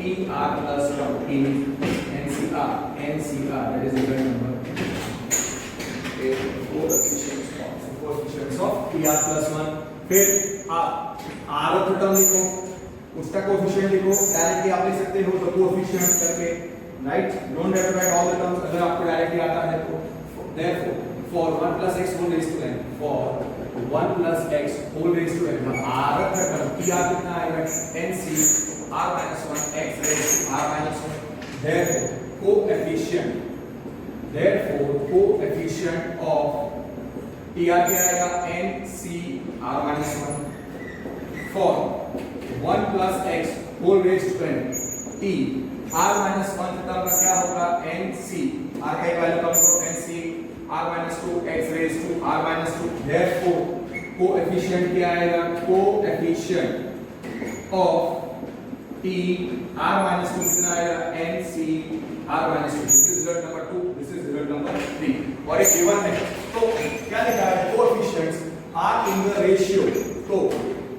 PR plus 1 in NCR, that is the right number. Okay, coefficients of PR plus 1. फिर आप R term लिखो, उसका coefficient लिखो, डायरेक्टली आप लिख सकते हो तो कोएफिशिएंट्स करके, right? Don't have to write all the terms, अगर आपको डायरेक्टली आता है तो। Therefore, for 1 plus x whole raised to n, for 1 plus x whole raised to n, R term PR कितना आएगा? NC R minus 1 x raised to R minus 1. Therefore, coefficient of PR क्या आएगा? NC R minus 1. For 1 plus x whole raised to n, T R minus 1 term का क्या होगा? NC R का value कम करो, NC R minus 2 x raised to R minus 2. Therefore, coefficient क्या आएगा? Coefficient of T R minus 2 कितना आएगा? NC R minus 2. This is result number 2. This is result number 3. और एक गिवन है तो क्या लिखा है? Coefficients are in the ratio. तो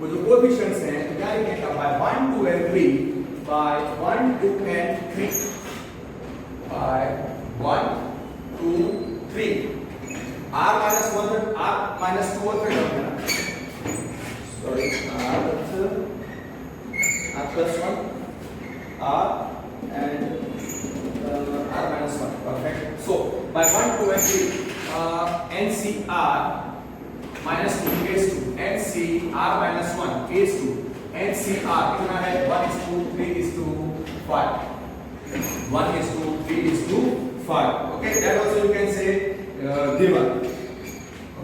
वो जो coefficients हैं तो क्या लिखेगा? By 1 to n3, by 1 to n3, by 1 to 3. R minus 1 R minus 2 और फिर है ना? Sorry, R plus 1, R and R minus 1. Perfect. So by 1 to n3, NCR minus 2 is to NCR minus 1 is to NCR कितना है? 1 is to 3 is to 5. 1 is to 3 is to 5. Okay, that also you can say given.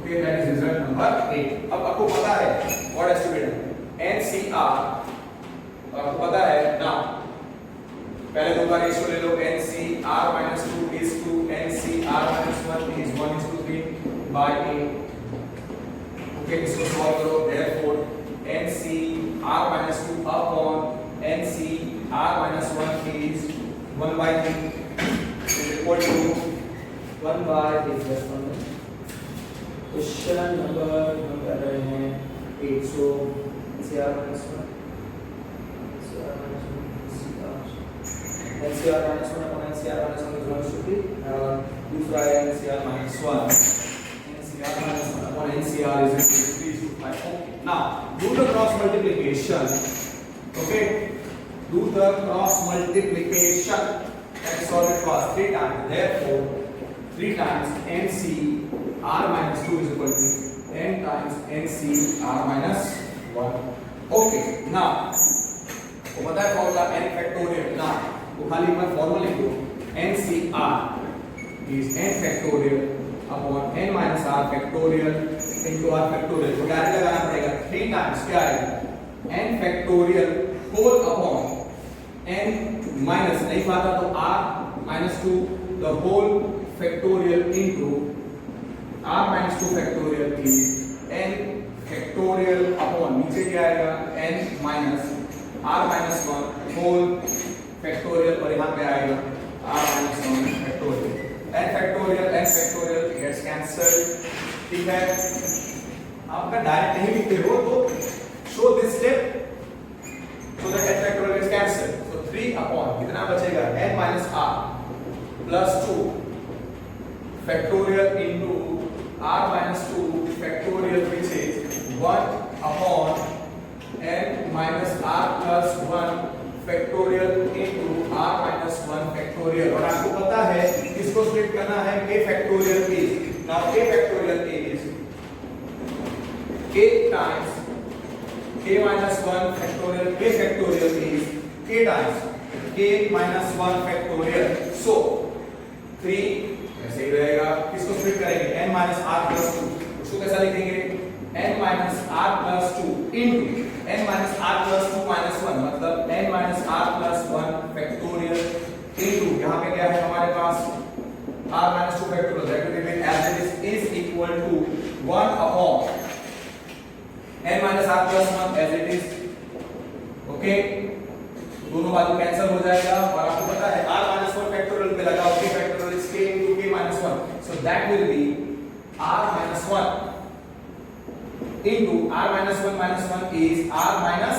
Okay, that is result number 8. अब आपको पता है what has to be done? NCR आपको पता है ना, पहले दो बार रेशियो ले लो। NCR minus 2 is to NCR minus 1 is 1 is to 3 by 8. Okay, इसको सॉल्व करो। Therefore, NCR minus 2 upon NCR minus 1 is 1 by 3 is equal to 1 by question number हम कर रहे हैं 8. So NCR minus 1 NCR minus 1 upon NCR minus 1 is 1 to 3. दूसरा है NCR minus 1 upon NCR is 3 to 5. Okay. Now do the cross multiplication. Okay. Do the cross multiplication and solve it first 3 times. Therefore, 3 times NCR minus 2 is equal to n times NCR minus 1. Okay. Now, तो पता है formula n factorial ना, तो खाली मैं formula लिख दूं NCR is n factorial upon n minus r factorial into r factorial. तो डायरेक्ट लगाना पड़ेगा 3 times क्या आएगा? n factorial whole upon n minus नहीं पाता तो r minus 2 the whole factorial into r minus 2 factorial is n factorial upon नीचे क्या आएगा? n minus r minus 1 whole factorial और यहाँ पे आएगा r minus 1 factorial. n factorial gets cancelled. ठीक है, आपका डायरेक्ट नहीं लिखते हो तो show this step so that n factorial gets cancelled. So 3 upon कितना बचेगा? n minus r plus 2 factorial into r minus 2 factorial which is 1 upon n minus r plus 1 factorial into r minus 1 factorial. और आपको पता है इसको split करना है k factorial is. Now k factorial is k times k minus 1 factorial. K factorial is k times k minus 1 factorial. So 3 ऐसे ही रहेगा। किसको स्प्लिट करेंगे? n minus r plus 2. उसको कैसा लिखेंगे? n minus r plus 2 into n minus r plus 2 minus 1 मतलब n minus r plus 1 factorial into यहाँ पे क्या है हमारे पास r minus 2 factorial that will remain as it is equal to 1 upon n minus r plus 1 as it is. Okay, दोनों बाजू cancel हो जाएगा और आपको पता है r minus 1 factorial पे लगाओ k factorial is k into k minus 1. So that will be r minus 1 into r minus 1 is r minus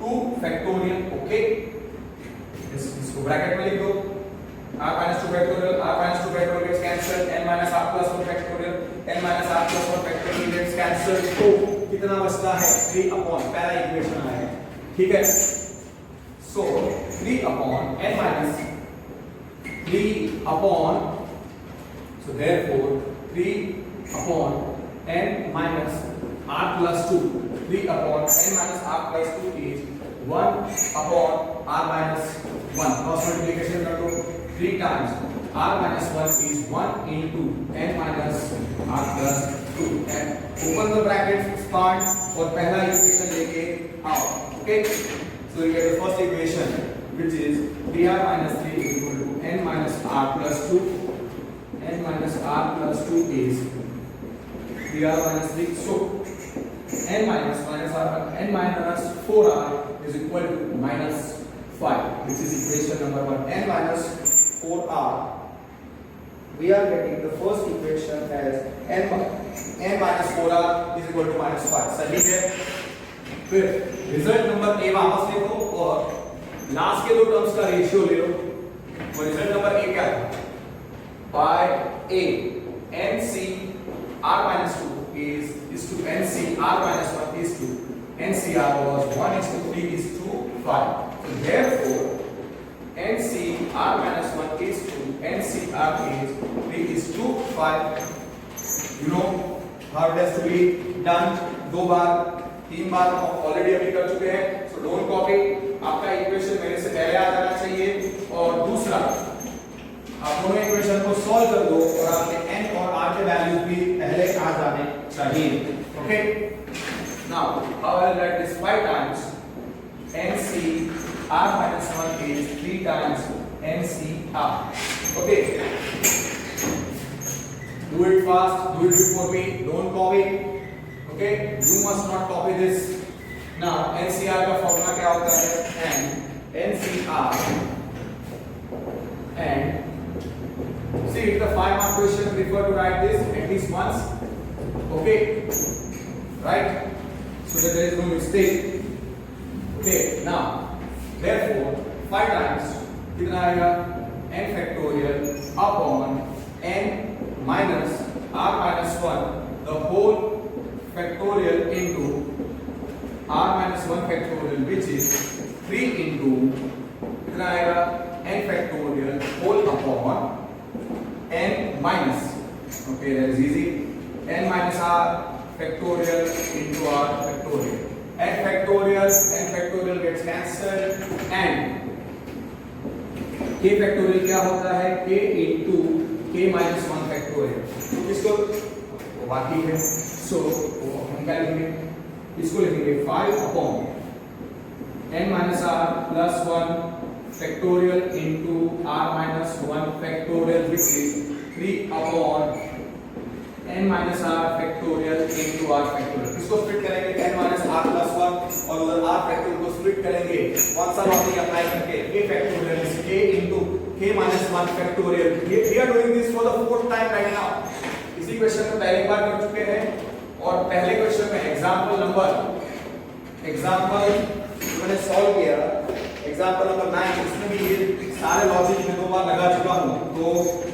2 factorial. Okay, इसको ब्रैकेट में लिख दो, r minus 2 factorial gets cancelled, n minus r plus 1 factorial gets cancelled. तो कितना बचता है? 3 upon, पहला equation आया है, ठीक है. So 3 upon n minus 3 upon, so therefore 3 upon n minus r plus 2, 3 upon n minus r plus 2 is 1 upon r minus 1. Cross multiplication कर दो, 3 times r minus 1 is 1 into n minus r plus 2, and open the brackets, expand और पहला equation लेके आओ. Okay, so you get the first equation which is 3r minus 3 is equal to n minus r plus 2. n minus r plus 2 is 3r minus 3. So n minus r 4r is equal to minus 5, which is equation number 1. n minus 4r, we are getting the first equation as n minus 4r is equal to minus 5. सही है. फिर result number a वापस लिखो और last के दो terms का ratio ले लो. और रिजल्ट नंबर a क्या है? by a nc r minus 2 is to nc r minus 1 is to ncr was 1 is to 3 is to 5. So therefore nc r minus 1 is to ncr is 3 is to 5. You know how it has to be done. 2 बार 3 बार हम already अभी कर चुके हैं. So don't copy. आपका equation मेरे से पहले आ जाना चाहिए. और दूसरा, आप दोनों इक्वेशन को सॉल्व कर दो और आपके n और r के वैल्यूज भी पहले आ जाने चाहिए. Okay, now how I will write this 5 times nc r minus 1 is 3 times ncr. Okay, do it fast, do it before me, don't copy. Okay, you must not copy this. Now ncr का formula क्या होता है? and ncr and see, it's the 5-mark question. Prefer to write this at least once. Okay, right? So that there is no mistake. Okay, now therefore 5 times कितना आएगा? n factorial upon n minus r minus 1 the whole factorial into r minus 1 factorial, which is 3 into कितना आएगा? n factorial whole upon n minus, okay, that is easy, n minus r factorial into r factorial. n factorial gets cancelled and k factorial क्या होता है? k into k minus 1 factorial. इसको बाकी है, so हम क्या लिखेंगे? इसको लिखेंगे 5 upon n minus r plus 1 factorial into r minus 1 factorial, which is 3 upon n minus r factorial into r factorial. इसको स्प्लिट करेंगे n minus r plus 1 और उधर r factorial को स्प्लिट करेंगे. कौन सा लॉजिक अप्लाई करके? k factorial is k into k minus 1 factorial. We are doing this for the 4th time right now. इसी क्वेश्चन को पहली बार कर चुके हैं और पहले क्वेश्चन में एग्जांपल मैंने सॉल्व किया. एग्जांपल नंबर 9, इसमें भी ये सारे लॉजिक में 2 बार लगा चुका हूं, तो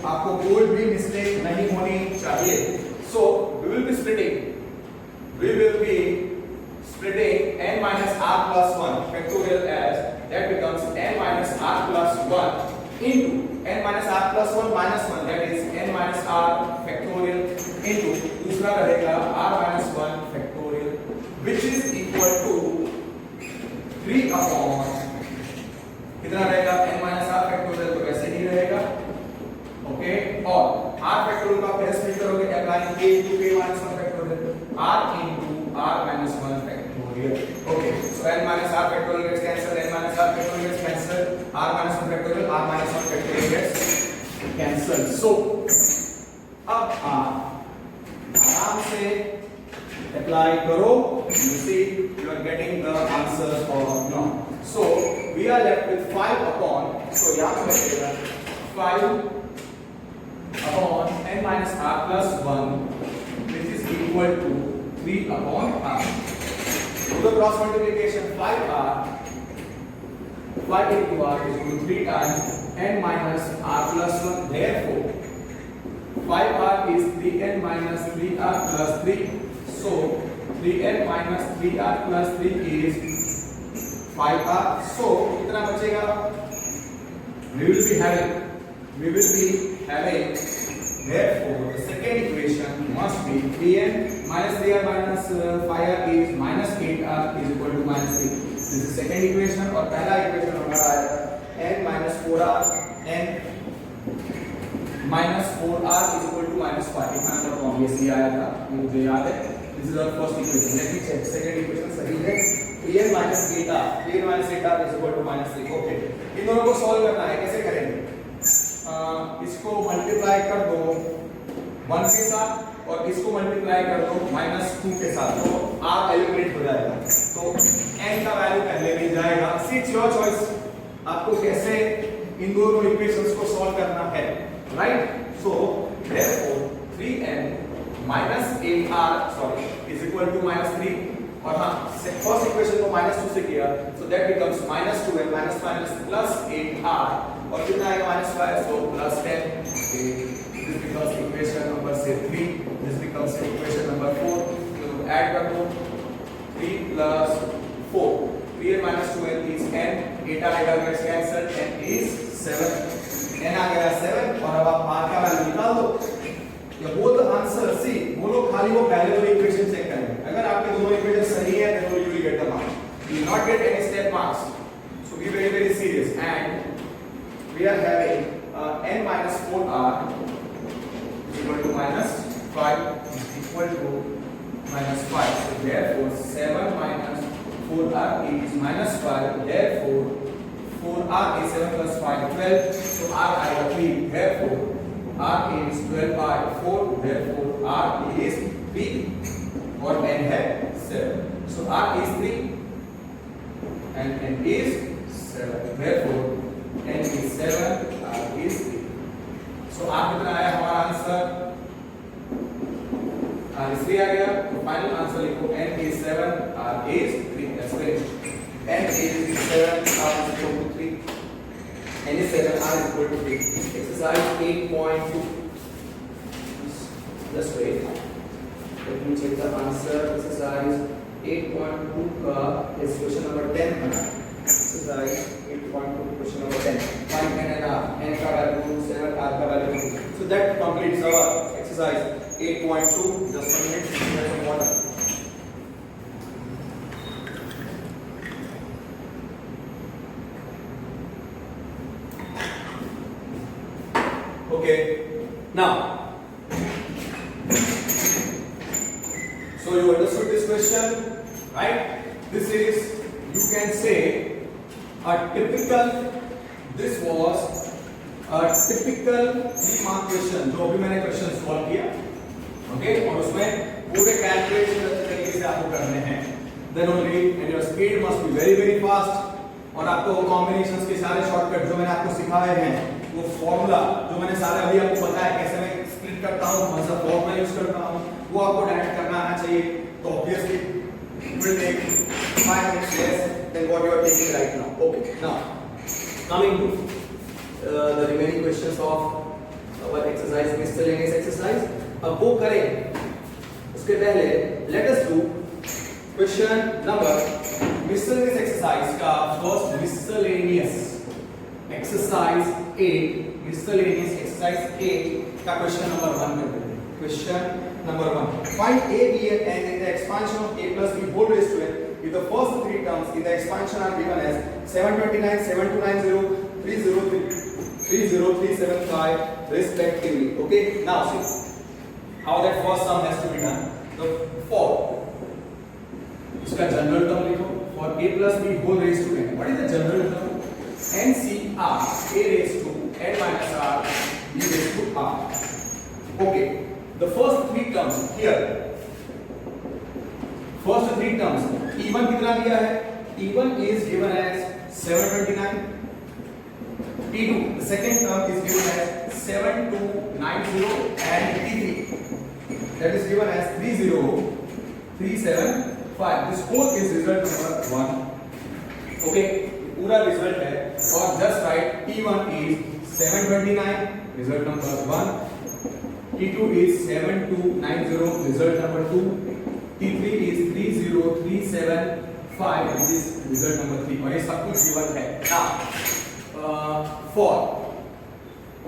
आपको कोई भी मिस्टेक नहीं होनी चाहिए. सो we will be splitting n minus r plus 1 factorial as that becomes n minus r plus 1 into n minus r plus 1 minus 1, that is n minus r factorial into दूसरा रहेगा r minus 1 factorial, which is equal to 3 upon कितना रहेगा? n minus r factorial तो वैसे ही रहेगा. Okay, और r factorial को आप कैसे स्प्लिट करोगे? Applying k into k minus 1 factorial, r into r minus 1 factorial. Okay, so n minus r factorial gets cancelled, n minus r factorial gets cancelled, r minus 1 factorial, r minus 1 factorial gets cancelled. So अब आप आराम से apply करो. You see, you are getting the answers for now. So we are left with 5 upon, so यहाँ पे बचेगा 5 upon n minus r plus 1, which is equal to 3 upon r. Do the cross multiplication. 5 into r is equal to 3 times n minus r plus 1. Therefore, 5r is 3n minus 3r plus 3. So 3n minus 3r plus 3 is 5r. So कितना बचेगा? We will be having therefore the second equation must be 3n minus 3r minus 5r is minus 8r is equal to minus 3. This is second equation और पहला equation हमारा आएगा n minus 4r n minus 4r is equal to minus 5. इतना number obviously आया था, मुझे याद है. This is our first equation. Let me check. Second equation सही है. 3n minus 8r is equal to minus 3. Okay. इन दोनों को सॉल्व करना है. कैसे करेंगे? इसको मल्टीप्लाई कर दो 1 के साथ और इसको मल्टीप्लाई कर दो -2 के साथ, तो r एलिमिनेट हो जाएगा. तो n का वैल्यू पहले मिल जाएगा. इट्स योर चॉइस, आपको कैसे इन दोनों इक्वेशंस को सॉल्व करना है, right? So therefore 3n minus 8r is equal to minus 3. और हाँ, फर्स्ट इक्वेशन को -2 से किया, so that becomes -2n minus plus 8r और कितना आएगा -5, so plus 10. This becomes equation number say 3. This becomes equation number 4. तो ऐड कर दो 3 plus 4. 3n minus 2n is n. 8r gets cancelled. n is 7. n आ गया 7 और अब आप r का वैल्यू निकाल दो. या बोथ आंसर सी, बोलो खाली वो पहले दो इक्वेशन चेक करेंगे. अगर आपके दोनों इक्वेशन सही है then you will get the marks. You will not get any step marks. So be very serious. And we are having n minus 4r is equal to minus 5 is equal to minus 5. So therefore 7 minus 4r is minus 5. Therefore 4r is 7 plus 5 12. So r आएगा 3. Therefore r is 12 by 4. Therefore r is 3 और n है 7. So r is 3 and n is 7. Therefore n is 7, r is 3. So r कितना आया हमारा answer? r is 3 आ गया. तो final answer लिखो n is 7, r is 3. That's great. n is 7, r is equal to 3. n is 7, r is equal to 3. Exercise 8.2. Just wait. Let me check the answer. Exercise 8.2 का is question number 10 है. Exercise 8.2 question number 10. Find n and r. n का value 7, r का value 2. So that completes our exercise 8.2. Just a minute. Get some water. Okay. Now, so you understood this question, right? This is, you can say, a typical. This was a typical 3-mark question जो अभी मैंने question solve किया, okay? और उसमें पूरे calculation अच्छे तरीके से आपको करने हैं. Then only, and your speed must be very fast. और आपको कॉम्बिनेशंस के सारे शॉर्टकट जो मैंने आपको सिखाए हैं, वो फॉर्मूला जो मैंने सारे अभी आपको बताया कैसे मैं स्प्लिट करता हूँ, कौन सा फॉर्मूला यूज करता हूँ, वो आपको डायरेक्ट करना आना चाहिए. तो obviously it will take 5 minutes less than what you are taking right now. Okay. Now coming to the remaining questions of our exercise, miscellaneous exercise. अब वो करें उसके पहले let us do question number miscellaneous exercise का first miscellaneous exercise 8, miscellaneous exercise 8 का question number 1 करते हैं. Question number 1. Find a, b and n in the expansion of a plus b whole raised to n if the first 3 terms in the expansion are given as 729, 7290, 303, 30375 respectively. Okay. Now see how that first sum has to be done. The for इसका general term लिखो. For a plus b whole raised to n. What is the general term? NCR a raised to n minus r b raised to r. Okay. The first 3 terms here. First 3 terms. T1 कितना दिया है? T1 is given as 729. T2, the second term is given as 7290 and T3 that is given as 30375. This whole is result number 1. Okay, पूरा result है और just write T1 is 729 result number 1, T2 is 7290 result number 2, T3 is 30375 which is result number 3 और ये सब कुछ given है. Now for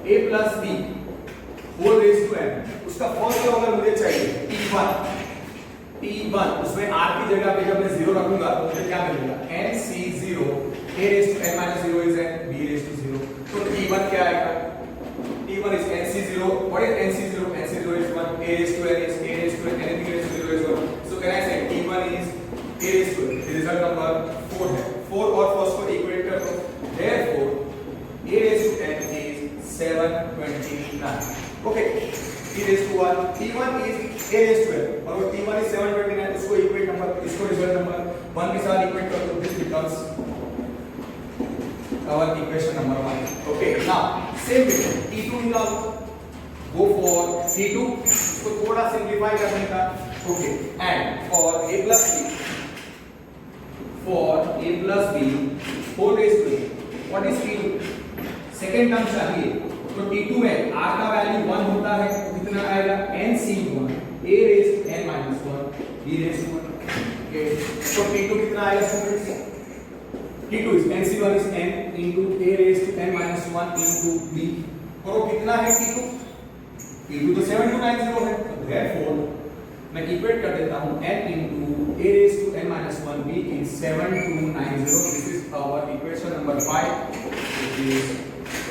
a plus b whole raised to n उसका first formula मुझे चाहिए T1 उसमें r की जगह पे जब मैं 0 रखूंगा तो मुझे क्या मिलेगा nc0 a raised to n minus 0 is n b raised to 0 तो T1 क्या आएगा T1 is nc0. What is nc0? nc0 is 1, a raised to n is a raised to n, anything raised to 0 is 1. So can I say T1 is a raised to n? The result number 4 है. 4 और first को equate कर दो. Therefore a raised to n is 729. Okay. T raised to 1. T1 is a raised to n. और वो T1 is 729. उसको equate number, इसको result number 1 के साथ इक्वेट कर दो. This becomes our equation number 1. Okay. Now same way T2 निकालो. Go for T2. इसको थोड़ा सिंप्लीफाई करने का. Okay. And for a plus b. For a plus b whole raised to n. What is T2? Second term चाहिए तो T2 में r का value 1 होता है तो कितना आएगा nc1 a raised to n minus 1 b raised to 1. Okay. तो T2 कितना आएगा students T2 is nc1 is n into a raised to n minus 1 into b और वो कितना है T2 तो 7290 है तो therefore मैं इक्वेट कर देता हूं n into a raised to n minus 1 b is 7290. This is our equation number 5 which is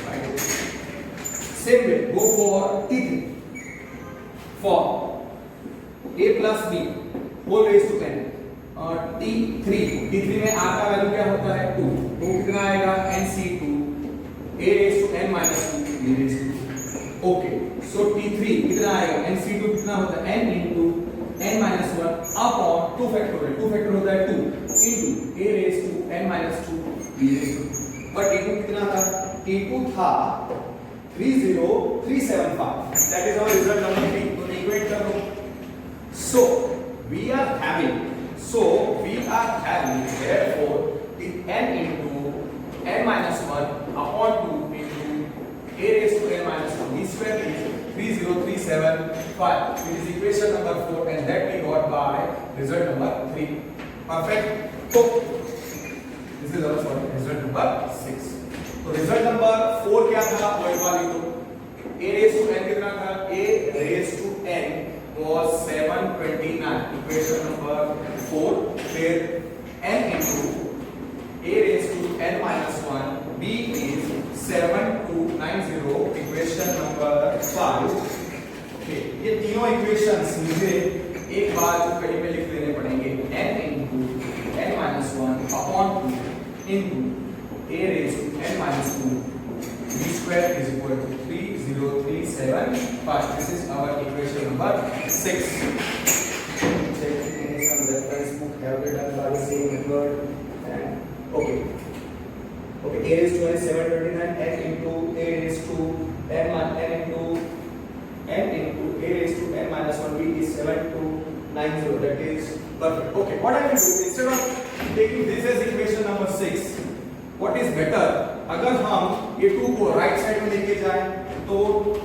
right. Same way go for T3 for a plus b whole raised to n. T3 में r का value क्या होता है 2 तो कितना आएगा nc2 a raised to n minus 2 b raised to 2. Okay, so T3 कितना आएगा nc2 कितना होता है n into n minus 1 upon 2 factorial होता है 2 into a raised to n minus 2 b raised to 2. but T2 कितना था T2 था 30375. that is our result number 3. तो इक्वेट कर लो. so we are having therefore n into n minus 1 upon 2 into a raised to n minus 2 b square is 30375. It is equation number 4 and that we got by result number 3. Perfect. So this is our result number 6. तो result number 4 क्या था वो एक बार लिखो. a raised to n कितना था a raised to n was 729. equation number 4. फिर n into a raised to n minus 1 b is 7290. equation number 5. Okay, ये तीनों इक्वेशंस मुझे एक बार कहीं पे लिख लेने पड़ेंगे. n into n minus 1 upon 2 into a raised to n minus 2 b square is equal to 30375. This is our equation number 6. Checking some reference book have they done by the same method and okay. Okay, a raised to n is 729 n into a raised to n into a raised to n minus 1 b is 7290. that is perfect. Okay, what I will do instead of taking this as equation number 6, what is better अगर हम ये 2 को right side में लेके जाएं तो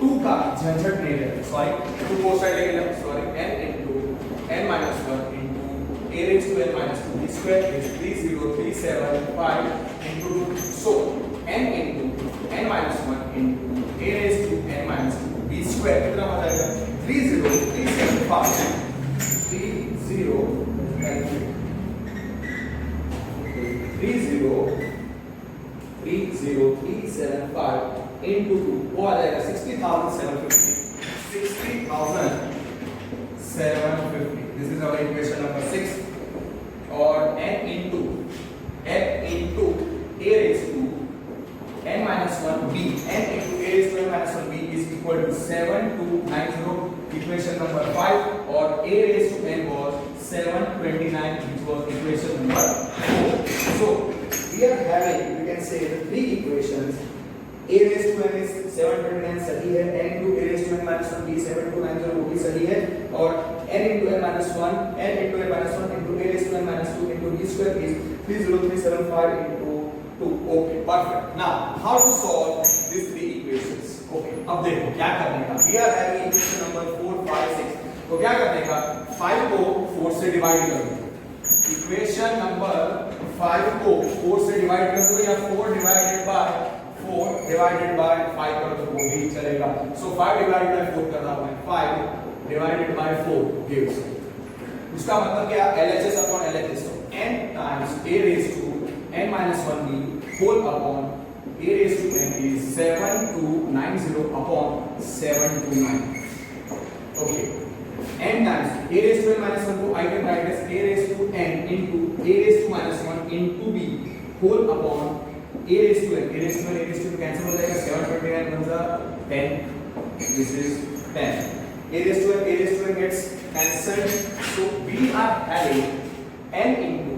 2 का झंझट नहीं रहेगा. सॉरी 2 को साइड लेके जाएं. Sorry n into n minus 1 into a raised to n minus 2 b square is 30375 into 2. so n into n minus 1 into a raised to n minus 2 b square कितना हो जाएगा 30375 into 2 वो आ जाएगा 60,750. 60,750. This is our equation number 6. और n into a raised to n minus 1 b n into a raised to n minus 1 b is equal to 7290. equation number 5 or a raised to n was 729 which was equation number 4. so we are having, we can say the three equations. A raised to n is 729 सही है, n into a raised to n minus 1 b 7290 वो भी सही है, और n into n minus 1 n into n minus 1 into a raised to n minus 2 into b square is 30375 into 2. Okay, perfect. Now how to solve these three equations? Okay, अब देखो क्या करने का. We are having equation number 4 5 6. तो क्या करने का, 5 को 4 से डिवाइड कर दो. इक्वेशन नंबर 5 को 4 से डिवाइड कर दो, या 4 डिवाइडेड बाय 5 कर दो, वो भी चलेगा. सो 5 डिवाइडेड बाय 4 करना होगा. 5 डिवाइडेड बाय 4 गिव्स, उसका मतलब क्या, LHS अपॉन LHS. तो n times a raised to n minus 1b whole upon a raised to n is 7290 upon 729. Okay, n times a raised to n minus 1 को I can write as a raised to n into a raised to minus 1 into b whole upon a raised to n. A raised to n, a raised to n cancel हो जाएगा. 729 becomes a 10. This is 10. A raised to n gets cancelled. So we are having n into,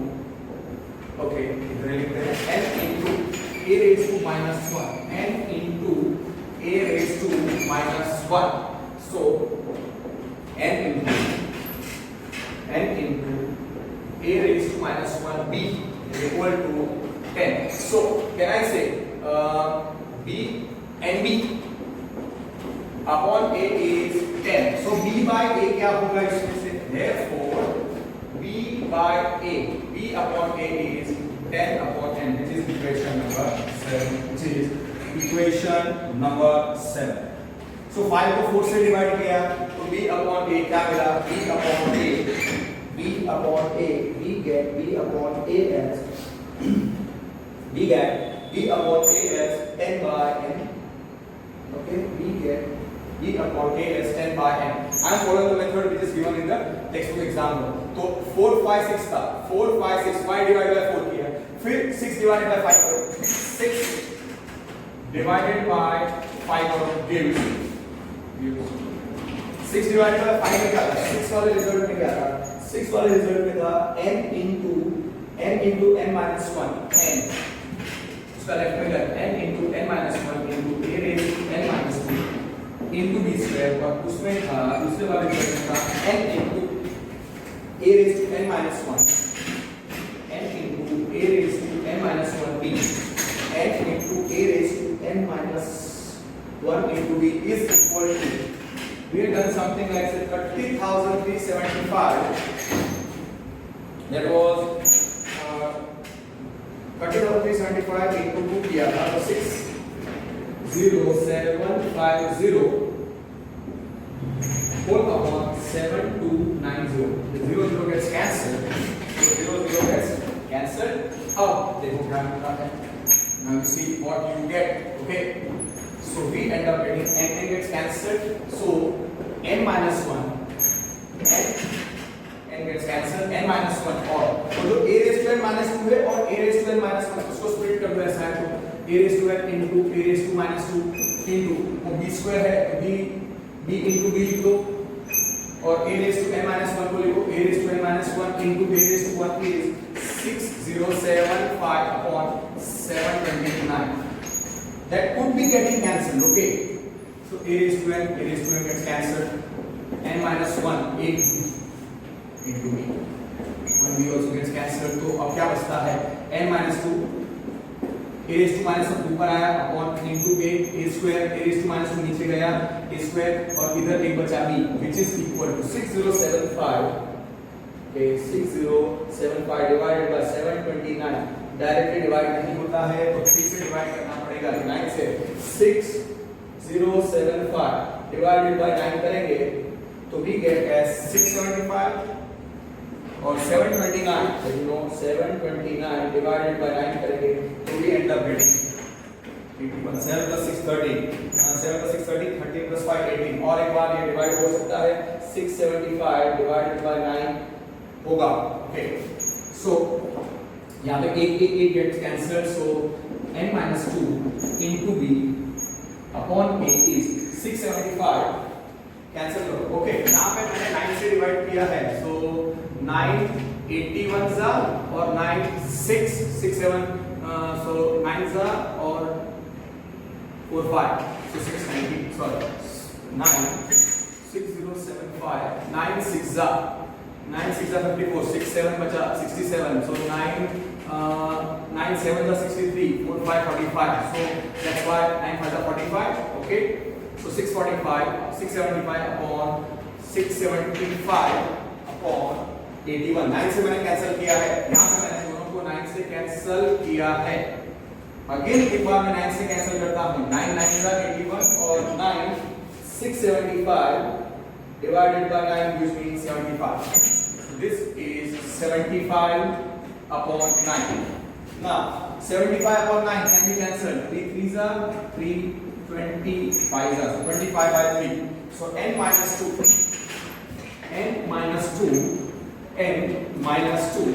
okay, इधर लिखते हैं n into a raised to minus 1, n into a raised to minus 1. So n into a raised to minus 1b is equal to 10. So can I say b and b upon a is 10. So b by a क्या होगा इसमें से, therefore b by a, b upon a is 10 upon n, which is equation number 7, which is equation number 7. So 5 को 4 से divide किया तो b upon a क्या मिला, b upon a, we get b upon a as 10 by n. Okay, we get b upon a as 10 by n. I am following the method which is given in the textbook example. तो 4 5 6 था, 4 5 6 5 divide by 4 किया, फिर 6 divided by 5 करो, 6 divided by 5 करो, gives 6 divided by 5 में क्या था, 6 वाले रिजल्ट में क्या था, 6 वाले रिजल्ट में था n into n minus 1, n उसका लेफ्ट में कर n into n minus 1 into a raised to n minus 2 into b square, और उसमें था दूसरे वाले रिजल्ट में था n into a raised to n minus 1, n into a raised to n minus 1b, n into a raised to n minus 1 into b is equal to, we have done something like say 30,375. That was 30,375 into 2 किया था, तो 60750 whole upon 7290. The 0 gets cancelled. So 0 gets cancelled. अब देखो क्या मिलता है. Now you see what you get. Okay. So we end up getting n gets cancelled. So n minus 1, n gets cancelled, n minus 1, और तो जो a raised to n minus 2 है और a raised to n minus 1 उसको split कर दो ऐसा है, तो a raised to n into a raised to minus 2 into वो b स्क्वायर है तो b into b लिख दो, और a raised to n minus 1 को लिखो, a raised to n minus 1 into a raised to 1 is 6075 upon 729. That could be getting cancelled. Okay, so a raised to n gets cancelled, n minus 1 a into b, 1b also gets cancelled. तो अब क्या बचता है, n minus 2 a raised to minus 1 ऊपर आया upon into a square, a raised to minus 2 नीचे गया a square, और इधर एक बचा b which is equal to 6075. Okay, 6075 divided by 729 directly divide नहीं होता है तो 3 से डिवाइड करना पड़ेगा, 9 से 6075 डिवाइडेड बाय 9 करेंगे तो we get as 675 और 729, so you know 729 divided by 9 करेंगे तो we end up getting 81. 7 plus 6 13, 7 plus 6 13, 13 plus 5 18, और एक बार ये डिवाइड हो सकता है, 675 divided by 9 होगा. Okay, so यहाँ पे एक gets cancelled, so n minus 2 into b upon a is 675 cancel करो. ओके, यहाँ पे मैंने 9 से डिवाइड किया है, so 9 81 जा और 9 6 6 7 so 9 जा और 4 5 So 690, sorry, 96075, 9 6 are 54, 6 7 बचा 67, so 9 7 are 63, 4 5 45, so that's why 9 5 are 45, okay, so 645, 675 upon 675 upon 81, 9 से मैंने कैंसिल किया है, यहाँ पे मैंने दोनों को 9 से कैंसिल किया है, अगेन एक बार मैं 9 से कैंसिल करता हूँ, 9 9 is 81 और 9 675 divided by 9 gives me 75. So this is 75 upon 9. Now 75 upon 9 can be cancelled. 3 3s are 3, 25 are 25 by 3. So n minus 2. N minus 2. N minus 2.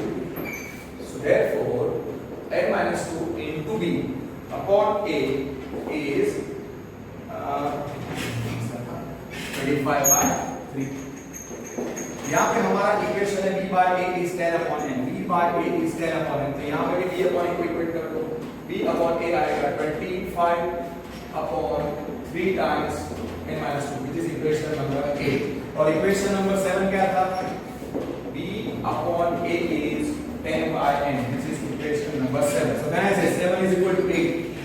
So therefore n minus 2 into b upon a is 25 by 3. यहाँ पे हमारा equation है b by a is 10 upon n. b by a is 10 upon n. तो यहाँ पे भी b upon a को equate कर दो. b upon a आएगा 25 upon 3 times n minus 2, which is equation number 8. और इक्वेशन नंबर 7 क्या था? b upon a is 10 by n, which is equation number 7. So then I say 7 is equal to 8.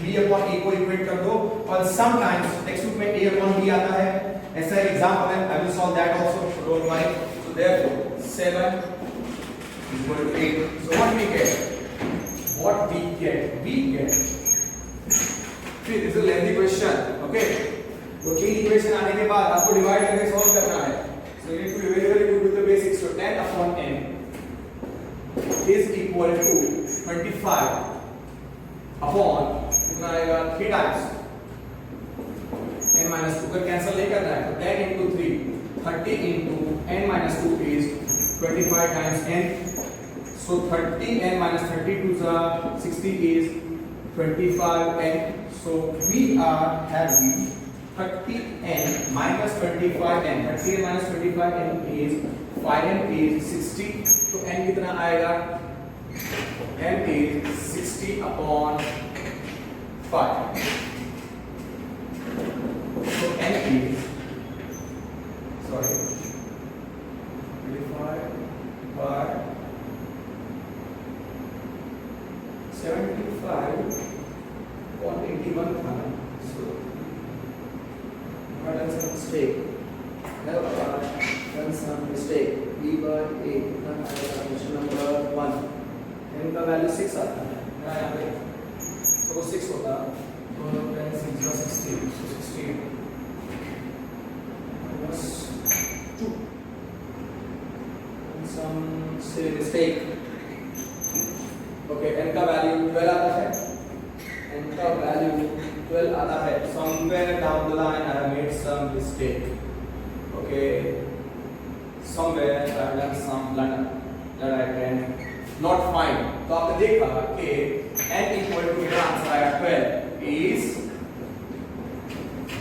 b upon a को equate कर दो. और sometimes text book में a upon b आता है. ऐसा एग्जांपल है. I will solve that also. So don't worry. So therefore 7 is equal to 8. So what we get? What we get. See, this is a lengthy question. Okay. तो तीन equation आने के बाद आपको डिवाइड करके सॉल्व करना है. So you need to be very very good with the basics. So 10 upon n is equal to 25 upon कितना आएगा 3 times n minus 2 का कैंसिल नहीं करना है. तो 10 into 3 30 into n minus 2 is 25 times n. So 30 n minus 32 is 60 is 25 n. So we are having 30n minus 25n. 30n minus 25n is 5n is 60. तो n कितना आएगा? n is 60 upon 5. So n is 25 by 75 upon 81 था. So I done some mistake. Have I done some mistake? b by a question number 1. n का value 6 आता है. यहाँ पे तो वो 6 होता. तो 10 6 is 16. So 16 plus 2. And some silly mistake. Okay, n का वैल्यू 12 आता है. n का वैल्यू 12 आता है. Somewhere down the line I have made some mistake. Okay, somewhere I have done some blunder that I can not find. तो आपने देखा कि n equal to मेरा आंसर आया 12 is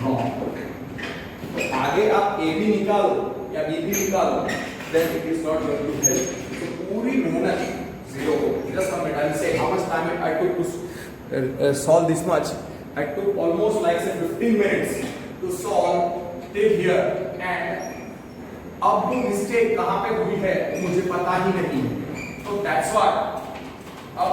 wrong. तो आगे आप a भी निकालो या b भी निकालो, then it is not going to help. तो पूरी मेहनत zero हो. Just a minute, I will say how much time I took to solve this much. I took almost like say 15 minutes to solve till here, and अब वो mistake कहाँ पे हुई है मुझे पता ही नहीं. तो that's why अब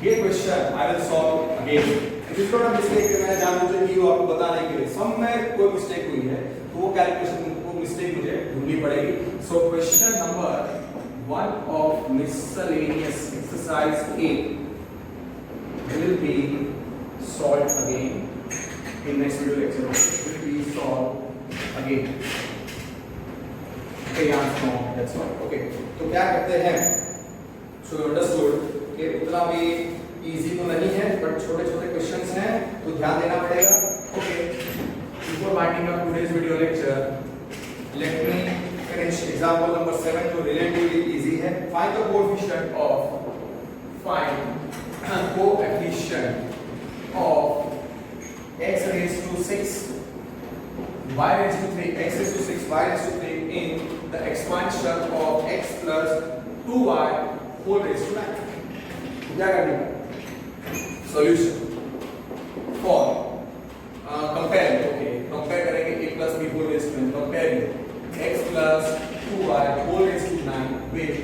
ये question I will solve again. This not a mistake कि मैंने जानबूझकर की हो आपको बताने के लिए. Somewhere कोई मिस्टेक हुई है तो वो कैलकुलेशन वो मिस्टेक मुझे ढूंढनी पड़ेगी. So question number 1 of miscellaneous exercise 8 will be solved again in next video lecture. Will be solved again. Okay, answer no, that's all. Okay. तो क्या करते हैं? So understood कि उतना भी easy तो नहीं है, but छोटे-छोटे questions हैं, तो ध्यान देना पड़ेगा. Okay. Before winding up today's video lecture, let me finish example number 7 जो relatively easy है. Find the coefficient of x raised to 6, y raised to 3, x raised to 6, y raised to 3 in the expansion of x plus 2y whole raised to 9. क्या करना है? Solution for compare 2y whole raised to 9 with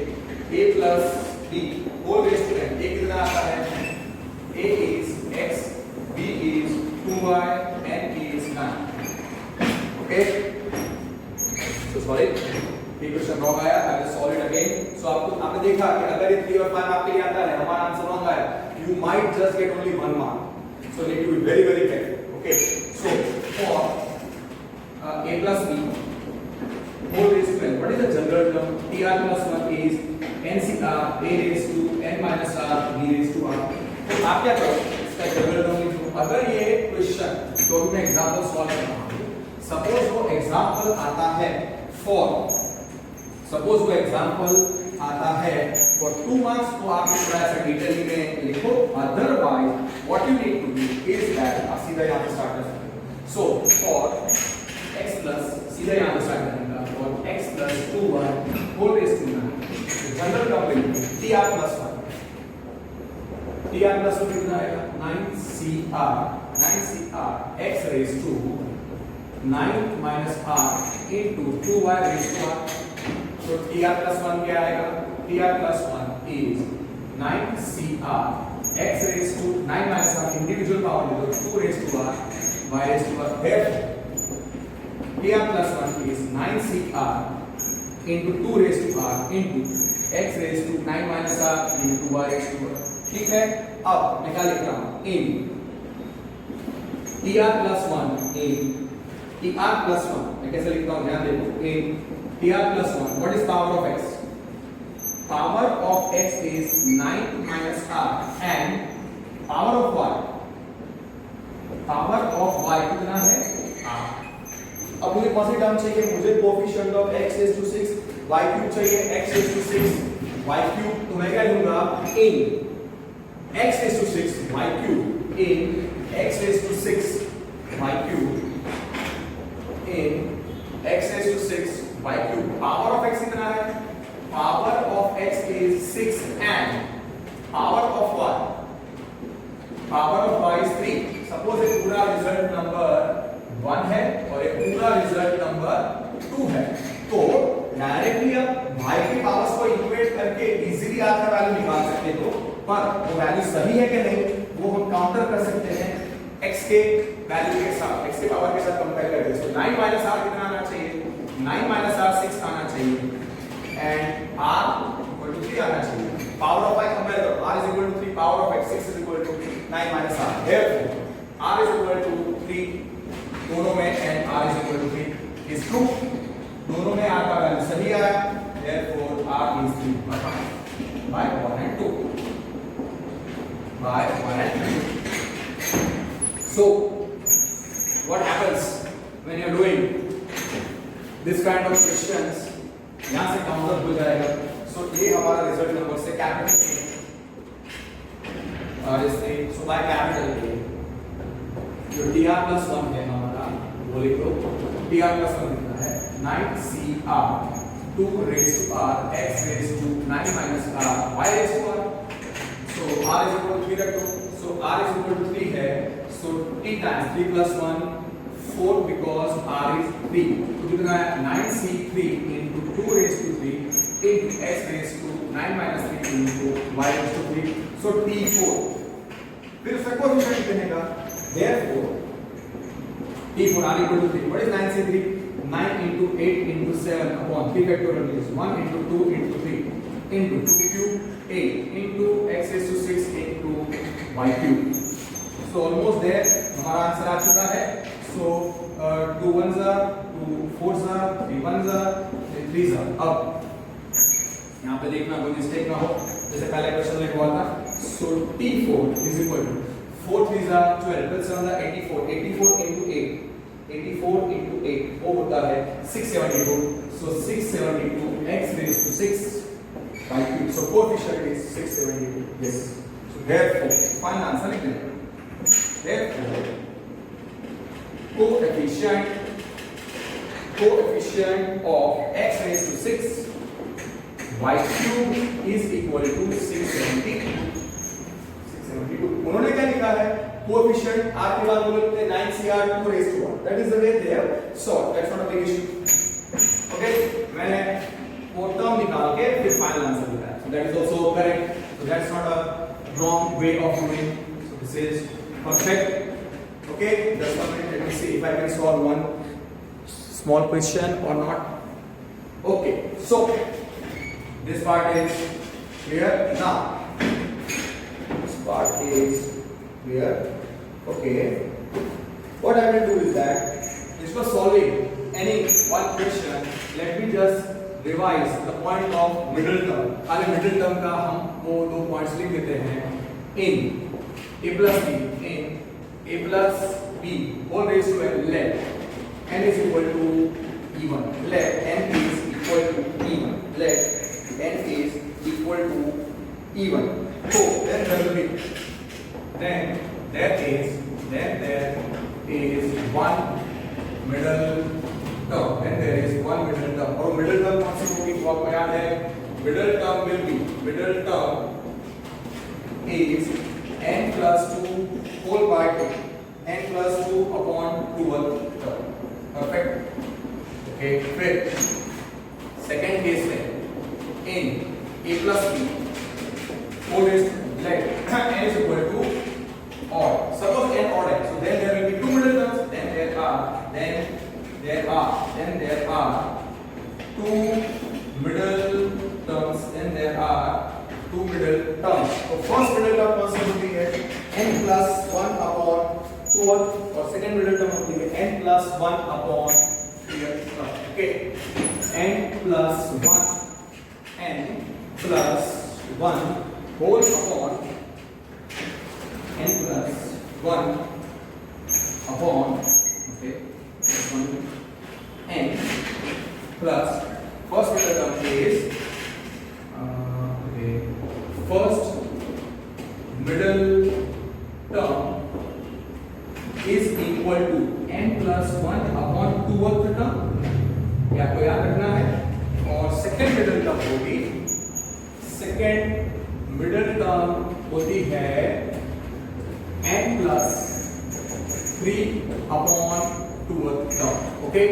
a plus b whole raised to n. a कितना आता है? a is x, b is 2y, n is 9. Okay? So sorry, ये question wrong आया. I will solve it again. So आपने देखा कि अगर ये 3 और 5 आपके लिए आता है, हमारा आंसर रॉन्ग आया, you might just get only 1 mark. So need to be very very careful. Okay? So for a plus b whole raised to n, what is the general term? tr plus 1 is ncr a raised to n minus r b raised to r. तो आप क्या करो, इसका general term लिखो. अगर ये question तो मैं एग्जांपल सॉल्व कर रहा हूं, सपोज वो एग्जांपल आता है फॉर 2 मार्क्स, तो आप थोड़ा सा डिटेल में लिखो. Otherwise what you need to do is that आप सीधा यहां पे स्टार्ट कर सकते हो. सो फॉर x प्लस सीधा यहां पे स्टार्ट करेंगे for x plus 2y whole raise to 9. General term लिखो tr प्लस 1. tr प्लस 1 कितना आएगा? 9cr x raise to 9 minus r into 2y raised to r. So tr plus 1 क्या आएगा? tr plus 1 is 9cr x raised to 9 minus r individual power ले लो 2 raised to r y raised to r. Therefore tr plus 1 is 9cr into 2 raised to r into x raised to 9 minus r into y raised to r. ठीक है? अब मैं क्या लिख रहा हूँ? in tr plus 1 in tr plus 1 मैं कैसे लिखता हूँ ध्यान देखो. in tr plus 1 what is power of x? Power of x is 9 minus r and power of y कितना है? r. अब मुझे कौन सी टर्म चाहिए? मुझे coefficient of x raised to 6 y cube चाहिए. x raised to 6 y cube, तो मैं क्या लूंगा? in x raised to 6 y cube in x raised to 6 y cube in x raised to 6 y cube. Power of x कितना है? Power of x is 6 and power of y is 3. Suppose एक पूरा result number 1 है और एक पूरा result number 2 है, तो डायरेक्टली आप y के पावर्स को इक्वेट करके इजीली आप का वैल्यू निकाल सकते हो. पर वो वैल्यू सही है कि नहीं वो हम काउंटर कर सकते हैं x के वैल्यू के साथ, x के पावर के साथ कंपेयर करके. सो 9 माइनस r कितना आना चाहिए? 9 माइनस r 6 आना चाहिए एंड r इक्वल टू 3 आना चाहिए. पावर ऑफ y कंपेयर करो. r is equal to 3, power of x 6 is equal to 9 minus r. Therefore r is equal to 3 दोनों में and r is equal to 3 is true. दोनों में r का value सही आया. Therefore r is 3 by 1 and 2 by 1 and 2. So what happens when you are doing this kind of questions? यहाँ से counter हो जाएगा. So ये हमारा रिजल्ट नंबर से कैपिटल और इससे so by कैपिटल A जो tr plus 1 है हमारा वो लिख लो. tr plus 1 कितना है? 9cr 2 raised to r x raised to 9 minus r y raised to r. So r is equal to 3 रख दो. So r is equal to 3 है. So t times 3 plus 1 4 because r is 3. तो कितना है? 9c3 into 2 raised to 3 into x raised to 9 minus 3 into y raised to 3. So t4. फिर उसका coefficient देने का. Therefore t4 r equal to 3. What is 9c3? 9 into 8 into 7 upon 3 factorial is 1 into 2 into 3 into 2 cube 8 into x raised to 6 into y cube. So almost there हमारा answer आ चुका है. So 2 1s are 2 4s are 3 1s are 3 3s are. अब यहाँ पे देखना कोई mistake ना हो जैसे पहले क्वेश्चन में हुआ था. So t4 is equal to 4 3s are 12 plus 7 are 84 84 into 8 84 into 8 वो होता है 672. So 672 x raised to 6 y cube. So coefficient is 672. Yes. So therefore final answer लिख लें. Therefore coefficient of x raised to 6 y cube is equal to 672. उन्होंने क्या लिखा है? coefficient r के बाद वो लिखते हैं 9cr 2 raised to 1. That is the way they have solved. That's not a big issue. Okay, मैंने वो टर्म निकाल के फिर फाइनल आंसर लिखा है. So that is also correct. So that's not a wrong way of doing. So this is perfect. Okay, that's perfect. Let me see if I can solve one small question or not. Okay, so this part is clear now. This part is clear. Okay, what I will do is that instead of solving any one question, let me just revise the point of middle term. खाली middle term का हम वो दो points लिख देते हैं. In a plus b whole raised to n, let n is equal to e1. Let n is equal to e1. Let n is equal to e1. So then there will be there is one middle term. Then there is one middle term. और middle term कौन सी होगी वो आपको याद है? Middle term is n plus 2 whole by 2. n plus 2 upon 2th term. Perfect. Okay. फिर second case में in a plus b whole raised to let n is equal to odd. Suppose n odd है, so then there will be two middle terms. Then there are two middle terms. Then there are two middle terms. So first middle term कौन सी होती है? n plus 1 upon 2 और second middle term होती है n plus 1 upon 3. Okay, n plus 1 whole upon n plus 1 upon n plus first middle term is first middle term is equal to n plus 1 upon 2th term. ये आपको याद रखना है. और second middle term होती है n plus 3 upon 2th term. Okay,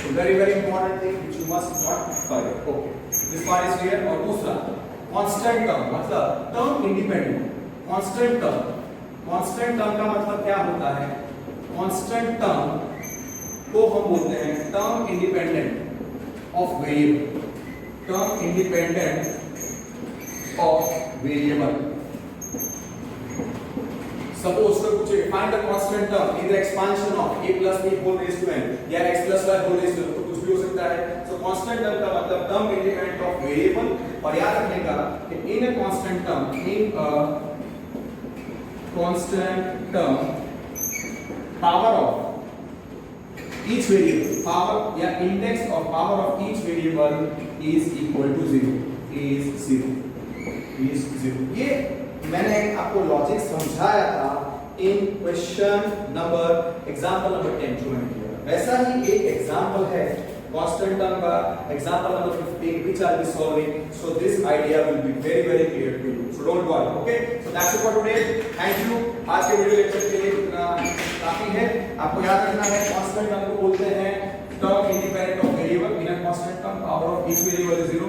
so very important thing which you must not forget. Okay, this part is clear. और दूसरा constant term मतलब term independent. constant term का मतलब क्या होता है? constant term को हम बोलते हैं term independent of variable. term independent of variable. Suppose तो पूछे find the constant term in the expansion of a plus b whole raised to n या x plus y whole raised to n, तो कुछ भी हो सकता है. So constant term का मतलब term independent of variable. और याद रखने का कि in a constant term power of each variable, power या index of power of each variable is equal to 0. ये मैंने आपको लॉजिक समझाया था इन क्वेश्चन नंबर एग्जांपल नंबर 10 जो मैंने किया. वैसा ही एक एग्जांपल है constant term का example number 15 which I'll be solving. So this idea will be very clear to you. So don't worry. Okay, so that's it for today. Thank you. आज के video lecture के लिए इतना काफी है. आपको याद रखना है constant term को बोलते हैं term independent of variable. In a constant term power of each variable is 0.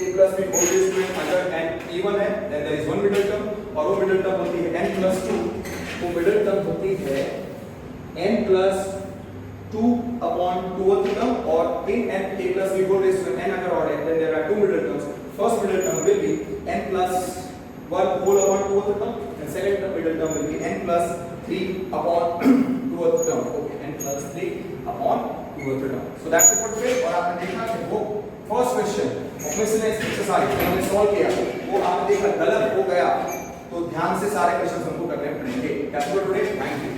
a plus b whole raised to n अगर n even है then there is one middle term और वो middle term होती है n plus 2. वो middle term होती है n plus 2 upon 2th term और in n a plus b whole raised to n अगर odd है then there are two middle terms. First middle term will be n plus 1 whole upon 2th term and second middle term will be n plus 3 upon 2th term. Okay, n plus 3 upon 2th term. So that's it for today. और आपने देखा कि वो first question miscellaneous exercise हमने solve किया वो आपने देखा गलत हो गया तो ध्यान से सारे क्वेश्चंस हमको करने पड़ेंगे. That's for today. Thank you.